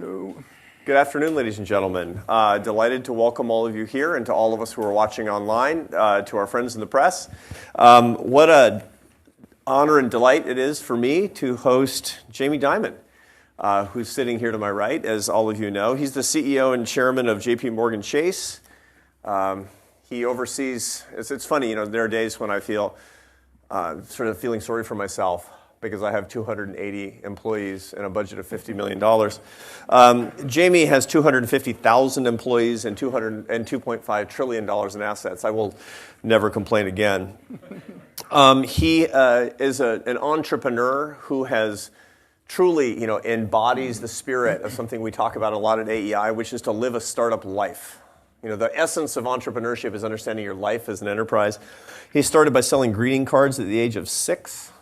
Hello. Good afternoon, ladies and gentlemen. Delighted to welcome all of you here and to all of us who are watching online, to our friends in the press. What an honor and delight it is for me to host Jamie Dimon, who's sitting here to my right, as all of you know. He's the CEO and chairman of JPMorgan Chase. He oversees, it's funny, there are days when I feel sort of feeling sorry for myself, because I have 280 employees and a budget of $50 million. Jamie has 250,000 employees and $2.5 trillion in assets. I will never complain again. He is an entrepreneur who has truly, embodies the spirit of something we talk about a lot at AEI, which is to live a startup life. The essence of entrepreneurship is understanding your life as an enterprise. He started by selling greeting cards at the age of 6.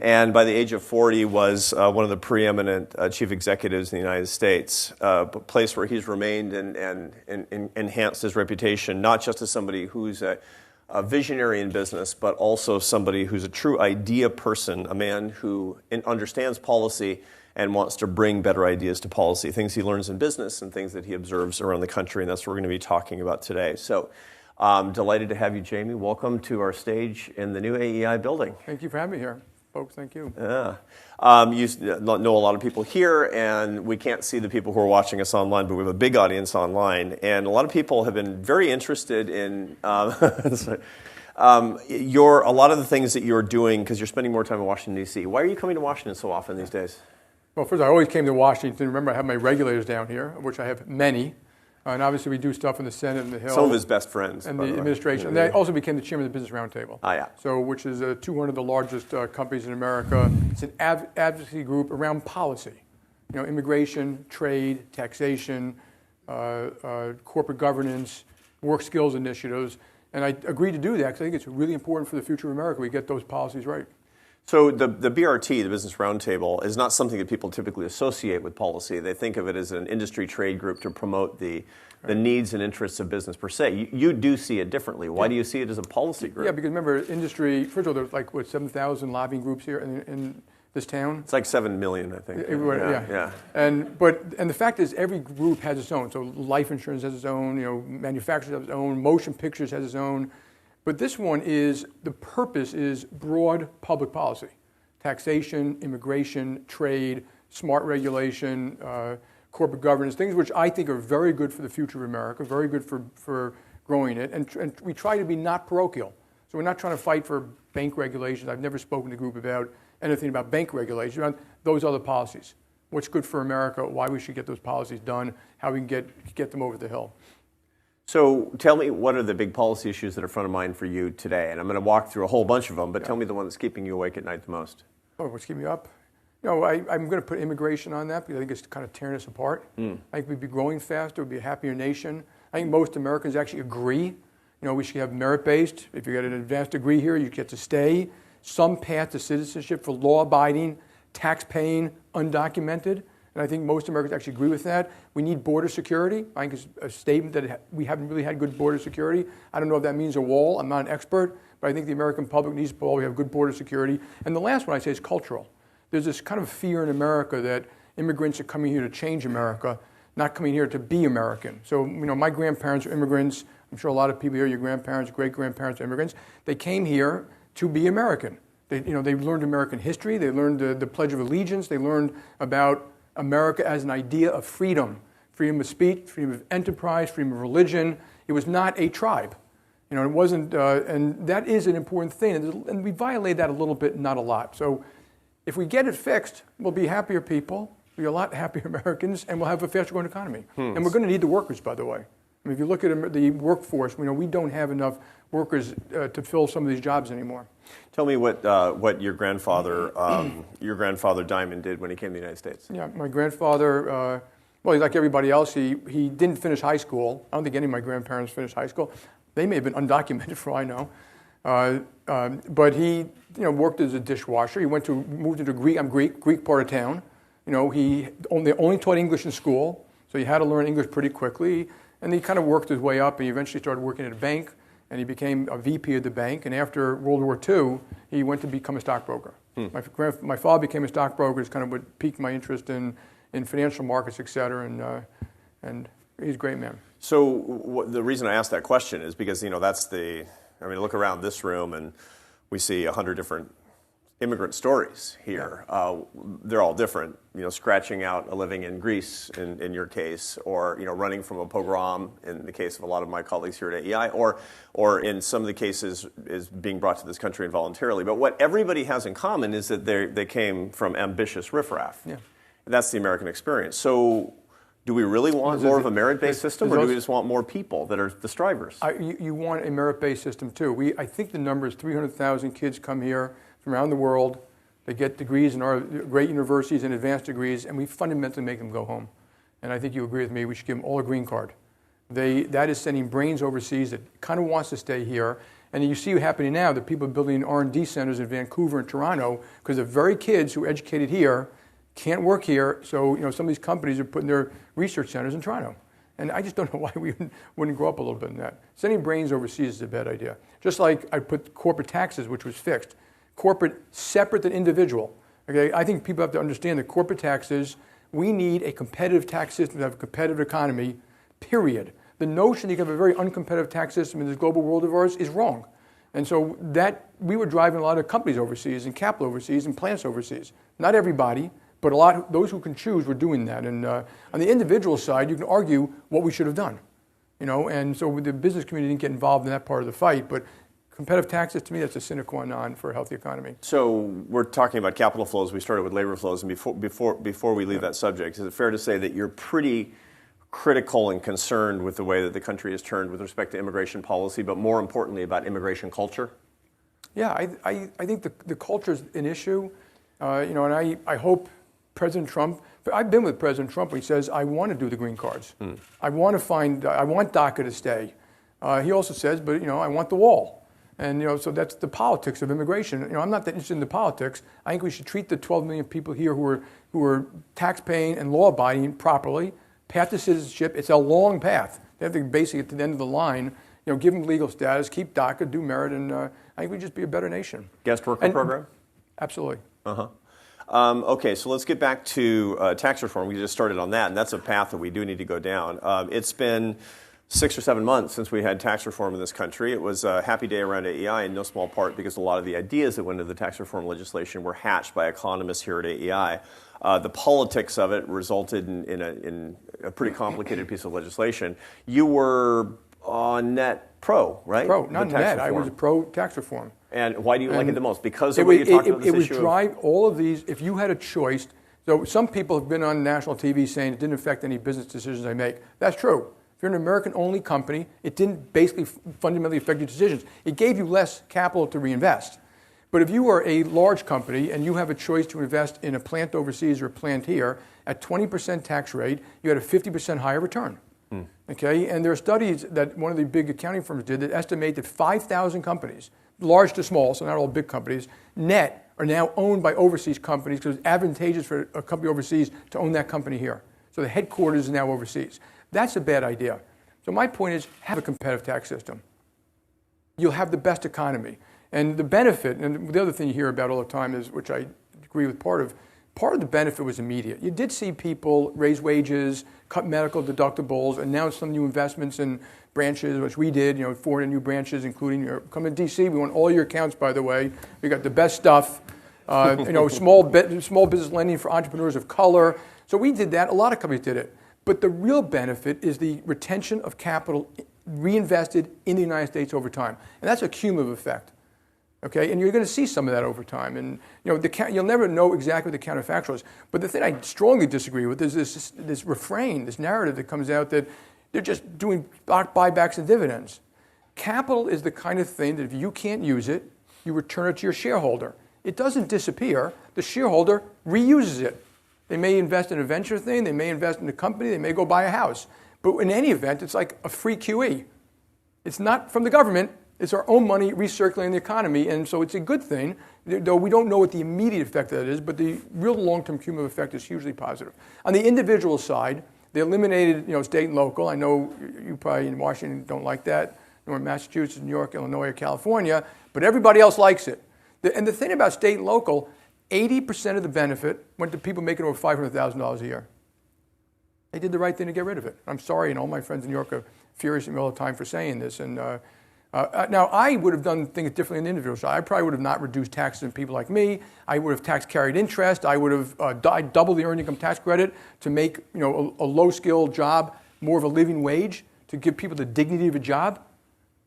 And by the age of 40 was one of the preeminent chief executives in the United States, a place where he's remained and enhanced his reputation, not just as somebody who's a visionary in business, but also somebody who's a true idea person, a man who understands policy and wants to bring better ideas to policy, things he learns in business and things that he observes around the country, and that's what we're going to be talking about today. So I'm delighted to have you, Jamie. Welcome to our stage in the new AEI building. Thank you for having me here. Folks, thank you. Yeah. You know a lot of people here, and we can't see the people who are watching us online, but we have a big audience online. And a lot of people have been very interested in a lot of the things that you're doing, because you're spending more time in Washington, D.C. Why are you coming to Washington so often these days? Well, first, I always came to Washington. Remember, I have my regulators down here, of which I have many. And obviously, we do stuff in the Senate and the Hill. Some of his best friends. And the administration. And I also became the chairman of the Business Roundtable. Yeah. So, which is 200 of the largest companies in America. It's an advocacy group around policy. Immigration, trade, taxation, corporate governance, work skills initiatives. And I agreed to do that because I think it's really important for the future of America we get those policies right. So the BRT, the Business Roundtable, is not something that people typically associate with policy. They think of it as an industry trade group to promote the needs and interests of business per se. You do see it differently. Why do you see it as a policy group? Yeah, because remember, industry, first of all, there's 7,000 lobbying groups here in this town. It's like 7 million, I think. Everybody, yeah. And the fact is, every group has its own. So life insurance has its own, manufacturers have its own, motion pictures has its own. But this one the purpose is broad public policy. Taxation, immigration, trade, smart regulation, corporate governance, things which I think are very good for the future of America, very good for growing it. And we try to be not parochial. So we're not trying to fight for bank regulations. I've never spoken to the group about anything about bank regulations, about those other policies. What's good for America, why we should get those policies done, how we can get them over the hill. So tell me, what are the big policy issues that are front of mind for you today? And I'm going to walk through a whole bunch of them, but tell me the one that's keeping you awake at night the most. Oh, what's keeping me up? I'm going to put immigration on that because I think it's kind of tearing us apart. I think we'd be growing faster, we'd be a happier nation. I think most Americans actually agree. We should have merit-based. If you get an advanced degree here, you get to stay. Some path to citizenship for law-abiding, tax-paying, undocumented. And I think most Americans actually agree with that. We need border security. I think it's a statement that we haven't really had good border security. I don't know if that means a wall. I'm not an expert. But I think the American public needs to have good border security. And the last one I say is cultural. There's this kind of fear in America that immigrants are coming here to change America, not coming here to be American. So, my grandparents are immigrants. I'm sure a lot of people here, your grandparents, great-grandparents are immigrants. They came here to be American. They learned American history. They learned the Pledge of Allegiance. They learned about America as an idea of freedom of speech, freedom of enterprise, freedom of religion. It was not a tribe. It wasn't, and that is an important thing. And we violate that a little bit, not a lot. So if we get it fixed, we'll be happier people, we'll be a lot happier Americans, and we'll have a faster growing economy. And we're going to need the workers, by the way. If you look at the workforce, we don't have enough workers to fill some of these jobs anymore. Tell me what your grandfather Dimon did when he came to the United States. Yeah, my grandfather, well, like everybody else, he didn't finish high school. I don't think any of my grandparents finished high school. They may have been undocumented for all I know. But he worked as a dishwasher. He moved into Greek part of town. They only taught English in school, so he had to learn English pretty quickly. And he kind of worked his way up, and he eventually started working at a bank, and he became a VP of the bank. And after World War II, he went to become a stockbroker. My father became a stockbroker. It's kind of what piqued my interest in in financial markets, et cetera, and he's a great man. So the reason I asked that question is because, look around this room and we see 100 different immigrant stories here. Yeah. They're all different, scratching out a living in Greece in your case, or, running from a pogrom in the case of a lot of my colleagues here at AEI, or in some of the cases is being brought to this country involuntarily. But what everybody has in common is that they came from ambitious riffraff. Yeah. That's the American experience. So do we really want more of a merit-based system, or do we just want more people that are the strivers? You want a merit-based system, too. I think the number is 300,000 kids come here from around the world. They get degrees in our great universities and advanced degrees, and we fundamentally make them go home. And I think you agree with me, we should give them all a green card. That is sending brains overseas that kind of wants to stay here. And you see what's happening now, that people are building R&D centers in Vancouver and Toronto because the very kids who are educated here can't work here, so some of these companies are putting their research centers in Toronto. And I just don't know why we wouldn't grow up a little bit in that. Sending brains overseas is a bad idea. Just like I put corporate taxes, which was fixed. Corporate separate than individual. Okay, I think people have to understand that corporate taxes, we need a competitive tax system to have a competitive economy, period. The notion that you can have a very uncompetitive tax system in this global world of ours is wrong. And so that we were driving a lot of companies overseas and capital overseas and plants overseas. Not everybody, but a lot of those who can choose were doing that. And on the individual side, you can argue what we should have done. And so the business community didn't get involved in that part of the fight, but competitive taxes, to me, that's a sine qua non for a healthy economy. So we're talking about capital flows. We started with labor flows, and before we leave that subject, is it fair to say that you're pretty critical and concerned with the way that the country has turned with respect to immigration policy, but more importantly about immigration culture? Yeah, I think the culture is an issue, and I hope President Trump. I've been with President Trump when he says, I want to do the green cards. I want DACA to stay. He also says, but I want the wall. And so that's the politics of immigration. I'm not that interested in the politics. I think we should treat the 12 million people here who are tax-paying and law-abiding properly. Path to citizenship. It's a long path. They have to basically get to the end of the line. Give them legal status, keep DACA, do merit, and I think we'd just be a better nation. Guest worker program. Absolutely. Okay, so let's get back to tax reform. We just started on that, and that's a path that we do need to go down. It's been 6 or 7 months since we had tax reform in this country. It was a happy day around AEI in no small part because a lot of the ideas that went into the tax reform legislation were hatched by economists here at AEI. The politics of it resulted in a pretty complicated piece of legislation. You were on net pro, right? Pro, not net. I was a pro tax reform. And why do you like it the most? Because of what you talked about this issue? It would drive all of these, if you had a choice. So some people have been on national TV saying it didn't affect any business decisions I make. That's true. If you're an American-only company, it didn't basically fundamentally affect your decisions. It gave you less capital to reinvest. But if you are a large company and you have a choice to invest in a plant overseas or a plant here, at 20% tax rate, you had a 50% higher return. Okay, and there are studies that one of the big accounting firms did that estimate that 5,000 companies, large to small, so not all big companies, net are now owned by overseas companies because it's advantageous for a company overseas to own that company here. So the headquarters is now overseas. That's a bad idea. So my point is, have a competitive tax system. You'll have the best economy. And the benefit, and the other thing you hear about all the time is, which I agree with part of the benefit was immediate. You did see people raise wages, cut medical deductibles, announce some new investments in branches, which we did, 4 new branches, including come to DC, we want all your accounts, by the way. We got the best stuff. Small business lending for entrepreneurs of color. So we did that. A lot of companies did it. But the real benefit is the retention of capital reinvested in the United States over time. And that's a cumulative effect. Okay, and you're going to see some of that over time. And you'll never know exactly what the counterfactual is. But the thing I strongly disagree with is this refrain, this narrative that comes out that they're just doing stock buybacks and dividends. Capital is the kind of thing that if you can't use it, you return it to your shareholder. It doesn't disappear. The shareholder reuses it. They may invest in a venture thing. They may invest in a company. They may go buy a house. But in any event, it's like a free QE. It's not from the government. It's our own money recirculating the economy, and so it's a good thing, though we don't know what the immediate effect of that is, but the real long-term cumulative effect is hugely positive. On the individual side, they eliminated state and local. I know you probably in Washington don't like that, nor in Massachusetts, New York, Illinois, or California, but everybody else likes it. And the thing about state and local, 80% of the benefit went to people making over $500,000 a year. They did the right thing to get rid of it. I'm sorry, and all my friends in New York are furious at me all the time for saying this. And now, I would have done things differently in the individual side. I probably would have not reduced taxes on people like me. I would have tax carried interest. I would have doubled the earned income tax credit to make a low-skilled job more of a living wage, to give people the dignity of a job,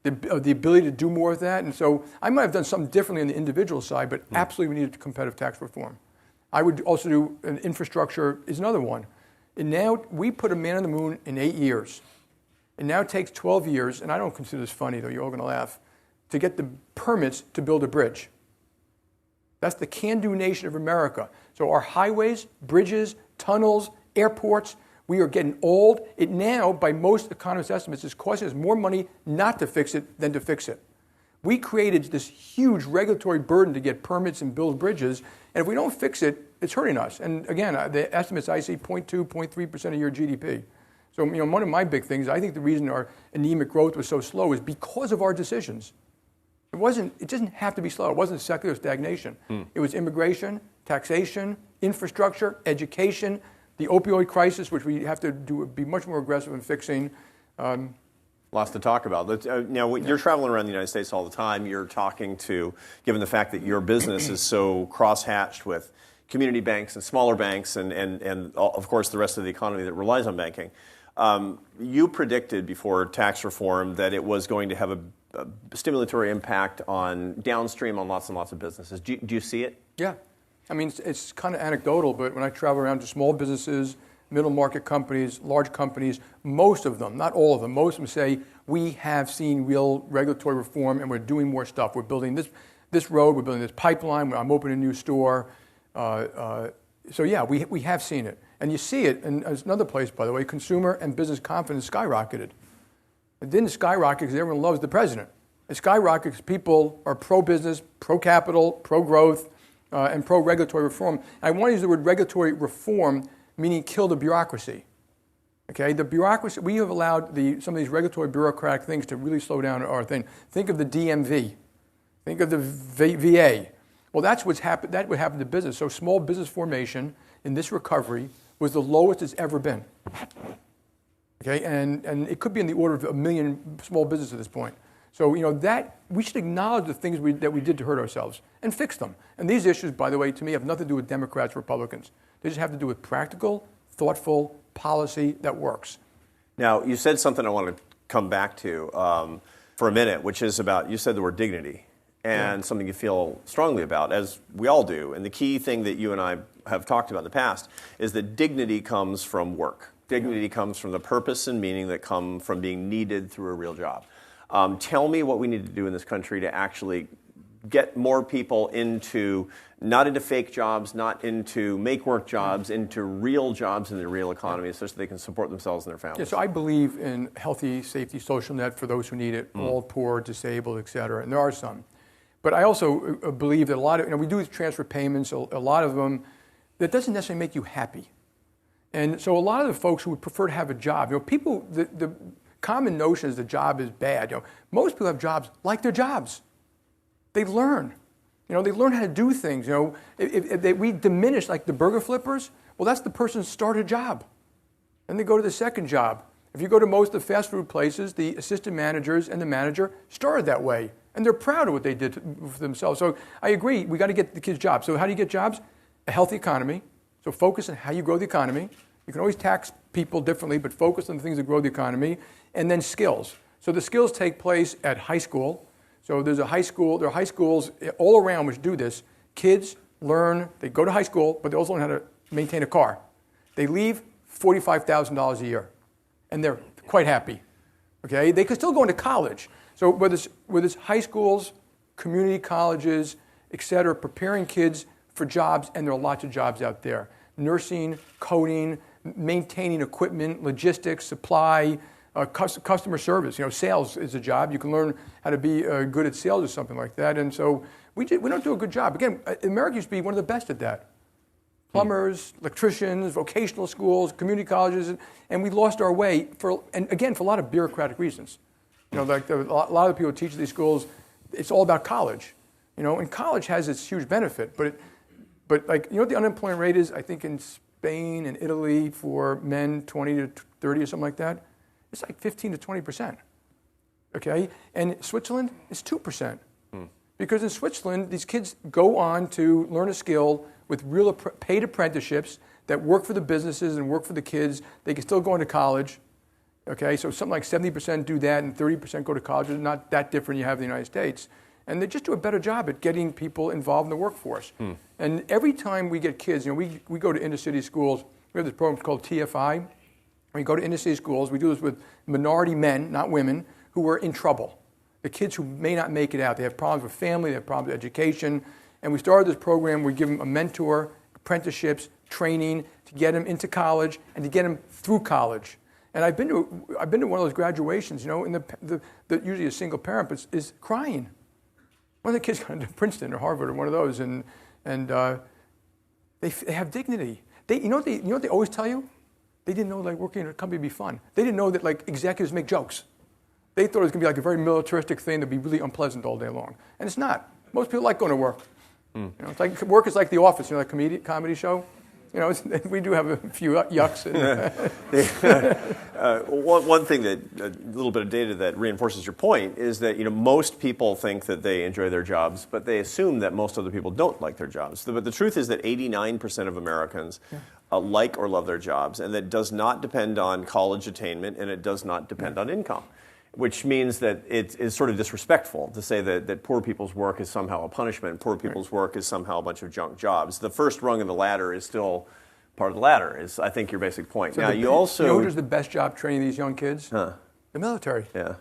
the ability to do more of that. And so I might have done something differently on the individual side, but absolutely we needed competitive tax reform. I would also do infrastructure is another one. And now we put a man on the moon in 8 years. It now takes 12 years, and I don't consider this funny, though you're all going to laugh, to get the permits to build a bridge. That's the can-do nation of America. So our highways, bridges, tunnels, airports, we are getting old. It now, by most economists' estimates, is costing us more money not to fix it than to fix it. We created this huge regulatory burden to get permits and build bridges, and if we don't fix it, it's hurting us. And again, the estimates I see 0.2, 0.3% of your GDP. So one of my big things, I think the reason our anemic growth was so slow is because of our decisions. It doesn't have to be slow. It wasn't secular stagnation. It was immigration, taxation, infrastructure, education, the opioid crisis, which we have to be much more aggressive in fixing. Lots to talk about. Now, you're traveling around the United States all the time. You're talking to, given the fact that your business is so crosshatched with community banks and smaller banks and of course, the rest of the economy that relies on banking. You predicted before tax reform that it was going to have a stimulatory impact on downstream on lots and lots of businesses. Do you see it? Yeah. I mean, it's kind of anecdotal, but when I travel around to small businesses, middle market companies, large companies, most of them, not all of them, most of them say, we have seen real regulatory reform and we're doing more stuff. We're building this road, we're building this pipeline, I'm opening a new store. So yeah, we have seen it. And you see it, and there's another place, by the way, consumer and business confidence skyrocketed. It didn't skyrocket because everyone loves the president. It skyrocketed because people are pro-business, pro-capital, pro-growth, and pro-regulatory reform. And I want to use the word regulatory reform, meaning kill the bureaucracy. Okay, the bureaucracy, we have allowed some of these regulatory bureaucratic things to really slow down our thing. Think of the DMV. Think of the VA. Well, that's what's happened. That would happen to business. So small business formation in this recovery was the lowest it's ever been. Okay, and it could be in the order of 1 million small businesses at this point. So that we should acknowledge the things that we did to hurt ourselves and fix them. And these issues, by the way, to me, have nothing to do with Democrats or Republicans. They just have to do with practical, thoughtful policy that works. Now, you said something I want to come back to for a minute, which is about, you said the word dignity, and something you feel strongly about, as we all do. And the key thing that you and I have talked about in the past is that dignity comes from work. Dignity comes from the purpose and meaning that come from being needed through a real job. Tell me what we need to do in this country to actually get more people not into fake jobs, not into make-work jobs, into real jobs in the real economy, such that they can support themselves and their families. Yeah, so I believe in healthy, safety, social net for those who need it, all poor, disabled, et cetera, and there are some. But I also believe that a lot of, we do transfer payments, a lot of them, that doesn't necessarily make you happy. And so a lot of the folks who would prefer to have a job, people, the common notion is the job is bad. Most people have jobs like their jobs. They learn. They learn how to do things. If we diminish like the burger flippers, well, that's the person's started job. Then they go to the second job. If you go to most of the fast food places, the assistant managers and the manager started that way. And they're proud of what they did for themselves. So I agree, we got to get the kids jobs. So how do you get jobs? A healthy economy. So focus on how you grow the economy. You can always tax people differently, but focus on the things that grow the economy. And then skills. So the skills take place at high school. So there are high schools all around which do this. Kids learn, they go to high school, but they also learn how to maintain a car. They leave $45,000 a year, and they're quite happy. Okay, they could still go into college. So whether it's high schools, community colleges, et cetera, preparing kids for jobs, and there are lots of jobs out there. Nursing, coding, maintaining equipment, logistics, supply, customer service. Sales is a job. You can learn how to be good at sales or something like that. And so we don't do a good job. Again, America used to be one of the best at that. Plumbers, electricians, vocational schools, community colleges, and we lost our way for a lot of bureaucratic reasons. Like a lot of the people who teach at these schools, it's all about college. And college has its huge benefit, but what the unemployment rate is, I think in Spain and Italy for men, 20 to 30 or something like that, it's like 15 to 20%. Okay? And Switzerland is 2%. Because in Switzerland, these kids go on to learn a skill with real paid apprenticeships that work for the businesses and work for the kids. They can still go into college. Okay? So something like 70% do that and 30% go to college. It's not that different you have in the United States. And they just do a better job at getting people involved in the workforce. And every time we get kids, we go to inner city schools. We have this program called TFI. We go to inner city schools. We do this with minority men, not women, who are in trouble. The kids who may not make it out. They have problems with family. They have problems with education. And we started this program. We give them a mentor, apprenticeships, training to get them into college and to get them through college. And I've been to one of those graduations, and usually a single parent is crying. One of the kids got into Princeton or Harvard or one of those, and they have dignity. You know what they always tell you? They didn't know working in a company would be fun. They didn't know that executives make jokes. They thought it was going to be a very militaristic thing that'd be really unpleasant all day long, and it's not. Most people like going to work. It's like work is like The Office, that comedy show. We do have a few yucks. One thing a little bit of data that reinforces your point is that most people think that they enjoy their jobs, but they assume that most other people don't like their jobs. But the truth is that 89% of Americans like or love their jobs, and that does not depend on college attainment, and it does not depend on income. Which means that it is sort of disrespectful to say that poor people's work is somehow a punishment, poor people's work is somehow a bunch of junk jobs. The first rung of the ladder is still part of the ladder, is I think your basic point. So now you know who's the best job training these young kids? The military. Yeah.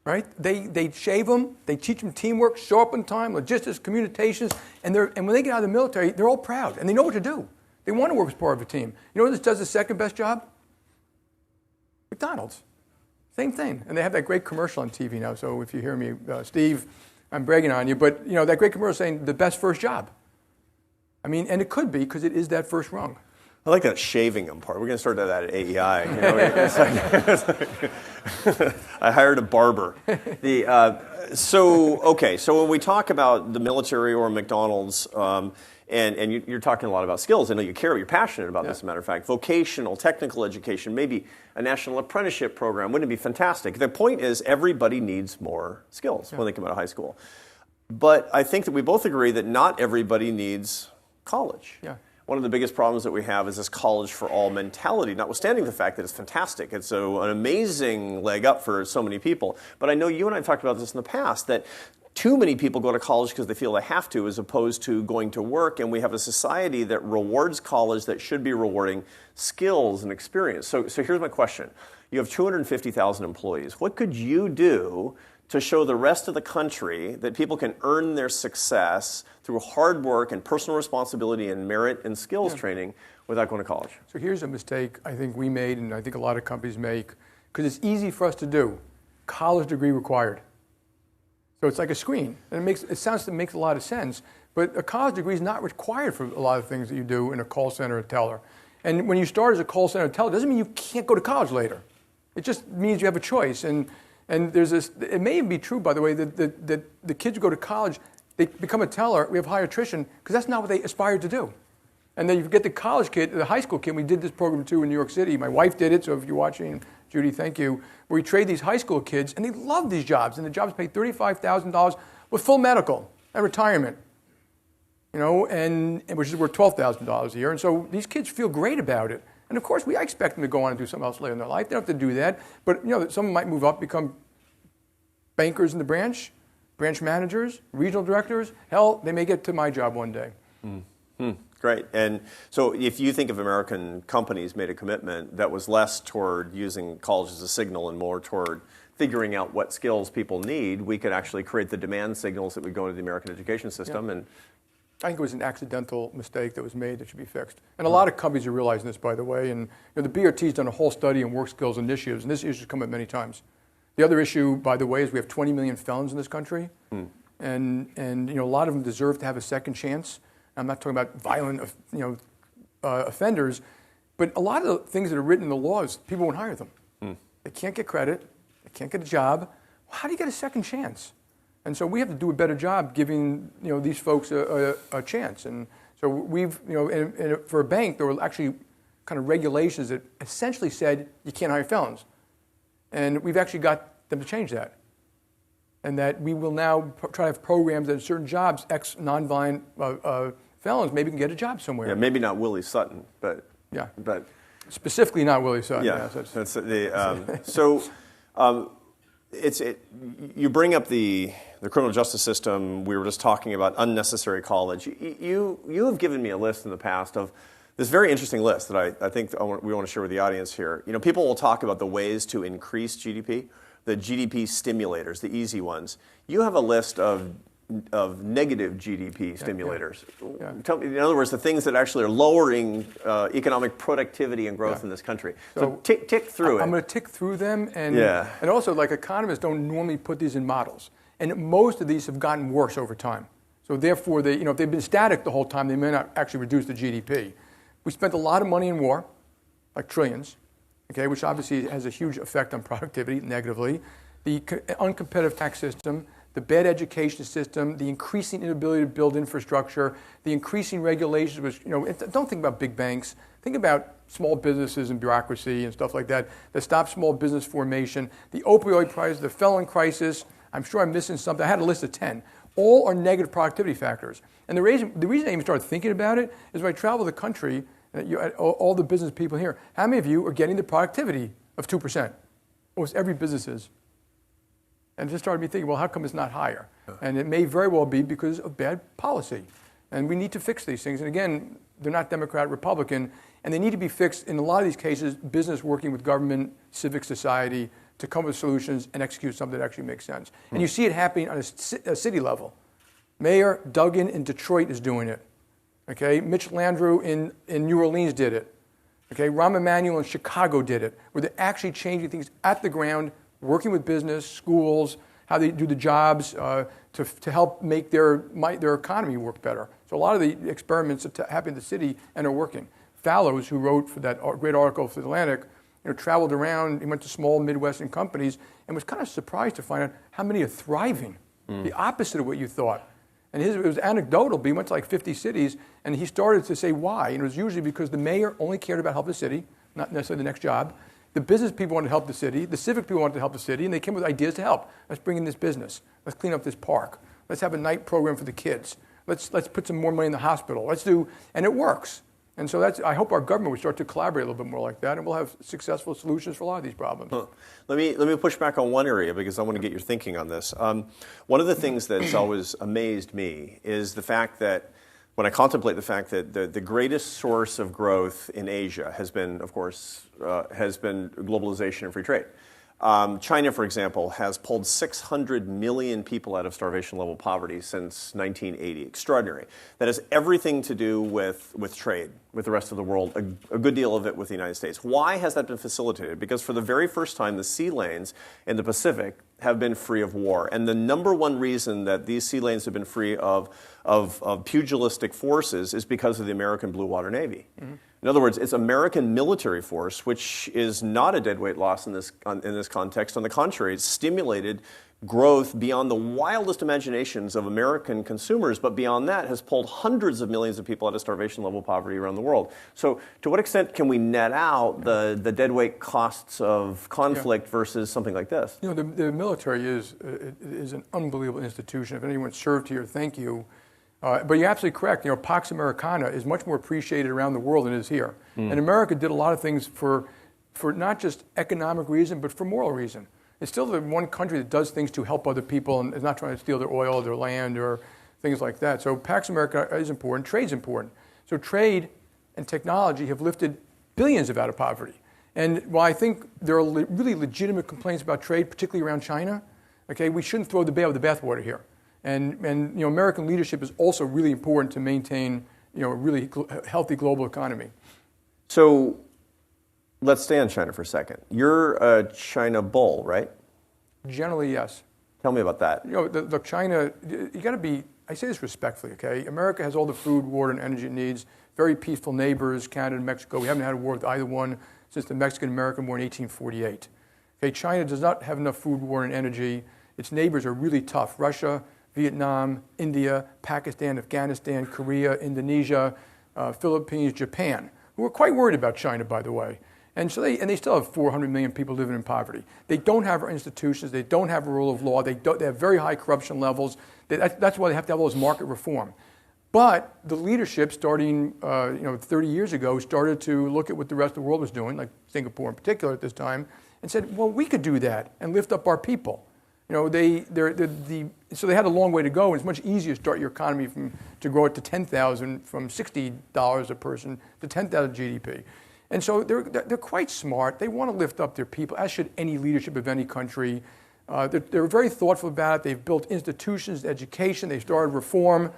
Right? They shave them, they teach them teamwork, show up on time, logistics, communications, and when they get out of the military, they're all proud, and they know what to do. They want to work as part of a team. You know who does the second best job? McDonald's. Same thing. And they have that great commercial on TV now. So if you hear me, Steve, I'm bragging on you. But, that great commercial saying the best first job. I mean, and it could be because it is that first rung. I like that shaving them part. We're going to start that at AEI. I hired a barber. So when we talk about the military or McDonald's, and you're talking a lot about skills. I know you care, you're passionate about this, as a matter of fact. Vocational, technical education, maybe a national apprenticeship program. Wouldn't it be fantastic? The point is everybody needs more skills when they come out of high school. But I think that we both agree that not everybody needs college. Yeah. One of the biggest problems that we have is this college for all mentality, notwithstanding the fact that it's fantastic. It's an amazing leg up for so many people. But I know you and I have talked about this in the past, that too many people go to college because they feel they have to, as opposed to going to work. And we have a society that rewards college that should be rewarding skills and experience. So here's my question. You have 250,000 employees. What could you do to show the rest of the country that people can earn their success through hard work and personal responsibility and merit and skills training without going to college? So here's a mistake I think we made, and I think a lot of companies make, because it's easy for us to do. College degree required. So it's like a screen, and it makes a lot of sense. But a college degree is not required for a lot of things that you do in a call center or teller. And when you start as a call center teller, it doesn't mean you can't go to college later. It just means you have a choice. And there's this. It may even be true, by the way, that the kids who go to college, they become a teller. We have high attrition because that's not what they aspired to do. And then you get the college kid, the high school kid. We did this program too in New York City. My wife did it. So if you're watching, Judy, thank you. Where we trade these high school kids, and they love these jobs, and the jobs pay $35,000 with full medical and retirement, and which is worth $12,000 a year. And so these kids feel great about it. And of course, I expect them to go on and do something else later in their life. They don't have to do that. But some might move up, become bankers in the branch managers, regional directors. Hell, they may get to my job one day. Great. And so if you think of American companies made a commitment that was less toward using college as a signal and more toward figuring out what skills people need, we could actually create the demand signals that would go into the American education system. Yeah. And I think it was an accidental mistake that was made that should be fixed. And a lot of companies are realizing this, by the way. And the BRT's done a whole study on work skills initiatives, and this issue's come up many times. The other issue, by the way, is we have 20 million felons in this country. And a lot of them deserve to have a second chance. I'm not talking about violent, offenders, but a lot of the things that are written in the laws, people won't hire them. They can't get credit, they can't get a job. How do you get a second chance? And so we have to do a better job giving these folks a chance. And So we've, and for a bank, there were actually kind of regulations that essentially said you can't hire felons. And we've actually got them to change that. And that we will now try to have programs that in certain jobs, non-violent felons maybe can get a job somewhere. Yeah, maybe not Willie Sutton, but yeah, but specifically not Willie Sutton. Yeah, that's the so. You bring up the criminal justice system. We were just talking about unnecessary college. You have given me a list in the past of this very interesting list that I think we want to share with the audience here. People will talk about the ways to increase GDP, the GDP stimulators, the easy ones. You have a list of negative GDP stimulators. Yeah. Tell me, in other words, the things that actually are lowering economic productivity and growth in this country. So tick through it. I'm going to tick through them, and also, like, economists don't normally put these in models, and most of these have gotten worse over time. So therefore, they, if they've been static the whole time, they may not actually reduce the GDP. We spent a lot of money in war, like trillions, okay, which obviously has a huge effect on productivity negatively. The uncompetitive tax system, the bad education system, the increasing inability to build infrastructure, the increasing regulations, which, don't think about big banks. Think about small businesses and bureaucracy and stuff like that stop small business formation, the opioid crisis, the felon crisis. I'm sure I'm missing something. I had a list of 10. All are negative productivity factors. And the reason I even started thinking about it is when I travel the country, all the business people here, how many of you are getting the productivity of 2%? Almost every business is. And it just started me thinking, well, how come it's not higher? And it may very well be because of bad policy. And we need to fix these things. And again, they're not Democrat, Republican, and they need to be fixed, in a lot of these cases, business working with government, civic society, to come up with solutions and execute something that actually makes sense. And you see it happening on a city level. Mayor Duggan in Detroit is doing it. Okay, Mitch Landrieu in New Orleans did it. Okay, Rahm Emanuel in Chicago did it, where they're actually changing things at the ground, working with business, schools, how they do the jobs to help make their economy work better. So a lot of the experiments that happen in the city and are working. Fallows, who wrote for that great article for the Atlantic, traveled around. He went to small Midwestern companies and was kind of surprised to find out how many are thriving. The opposite of what you thought. And it was anecdotal, but he went to like 50 cities, and he started to say why. And it was usually because the mayor only cared about helping the city, not necessarily the next job. The business people wanted to help the city. The civic people wanted to help the city, and they came with ideas to help. Let's bring in this business. Let's clean up this park. Let's have a night program for the kids. Let's put some more money in the hospital. And it works. And so I hope our government will start to collaborate a little bit more like that, and we'll have successful solutions for a lot of these problems. Let me push back on one area because I want to get your thinking on this. One of the things that's always amazed me is the fact that when I contemplate the fact that the greatest source of growth in Asia has been, of course, globalization and free trade. China, for example, has pulled 600 million people out of starvation-level poverty since 1980. Extraordinary. That has everything to do with trade with the rest of the world, a good deal of it with the United States. Why has that been facilitated? Because for the very first time, the sea lanes in the Pacific have been free of war. And the number one reason that these sea lanes have been free of pugilistic forces is because of the American Blue Water Navy. Mm-hmm. In other words, it's American military force, which is not a deadweight loss in this context. On the contrary, it's stimulated growth beyond the wildest imaginations of American consumers, but beyond that has pulled hundreds of millions of people out of starvation-level poverty around the world. So to what extent can we net out the deadweight costs of conflict versus something like this? The military is an unbelievable institution. If anyone served here, thank you. But you're absolutely correct. Pax Americana is much more appreciated around the world than it is here. And America did a lot of things for not just economic reason, but for moral reason. It's still the one country that does things to help other people and is not trying to steal their oil, their land, or things like that. So Pax America is important. Trade's important. So trade and technology have lifted billions out of poverty. And while I think there are really legitimate complaints about trade, particularly around China, okay, we shouldn't throw the baby with the bathwater here. And American leadership is also really important to maintain a really healthy global economy. So let's stay on China for a second. You're a China bull, right? Generally, yes. Tell me about that. Look, China, you got to be, I say this respectfully, okay? America has all the food, water, and energy it needs. Very peaceful neighbors, Canada and Mexico. We haven't had a war with either one since the Mexican-American War in 1848. Okay, China does not have enough food, water, and energy. Its neighbors are really tough. Russia, Vietnam, India, Pakistan, Afghanistan, Korea, Indonesia, Philippines, Japan, who are quite worried about China, by the way. And so they still have 400 million people living in poverty. They don't have our institutions. They don't have a rule of law. They have very high corruption levels. That's why they have to have all this market reform. But the leadership, starting 30 years ago, started to look at what the rest of the world was doing, like Singapore in particular at this time, and said, well, we could do that and lift up our people. So they had a long way to go, and it's much easier to start your economy to grow it to 10,000 from $60 a person to 10,000 GDP. And so they're quite smart. They want to lift up their people, as should any leadership of any country. They're very thoughtful about it. They've built institutions, education. They started reform,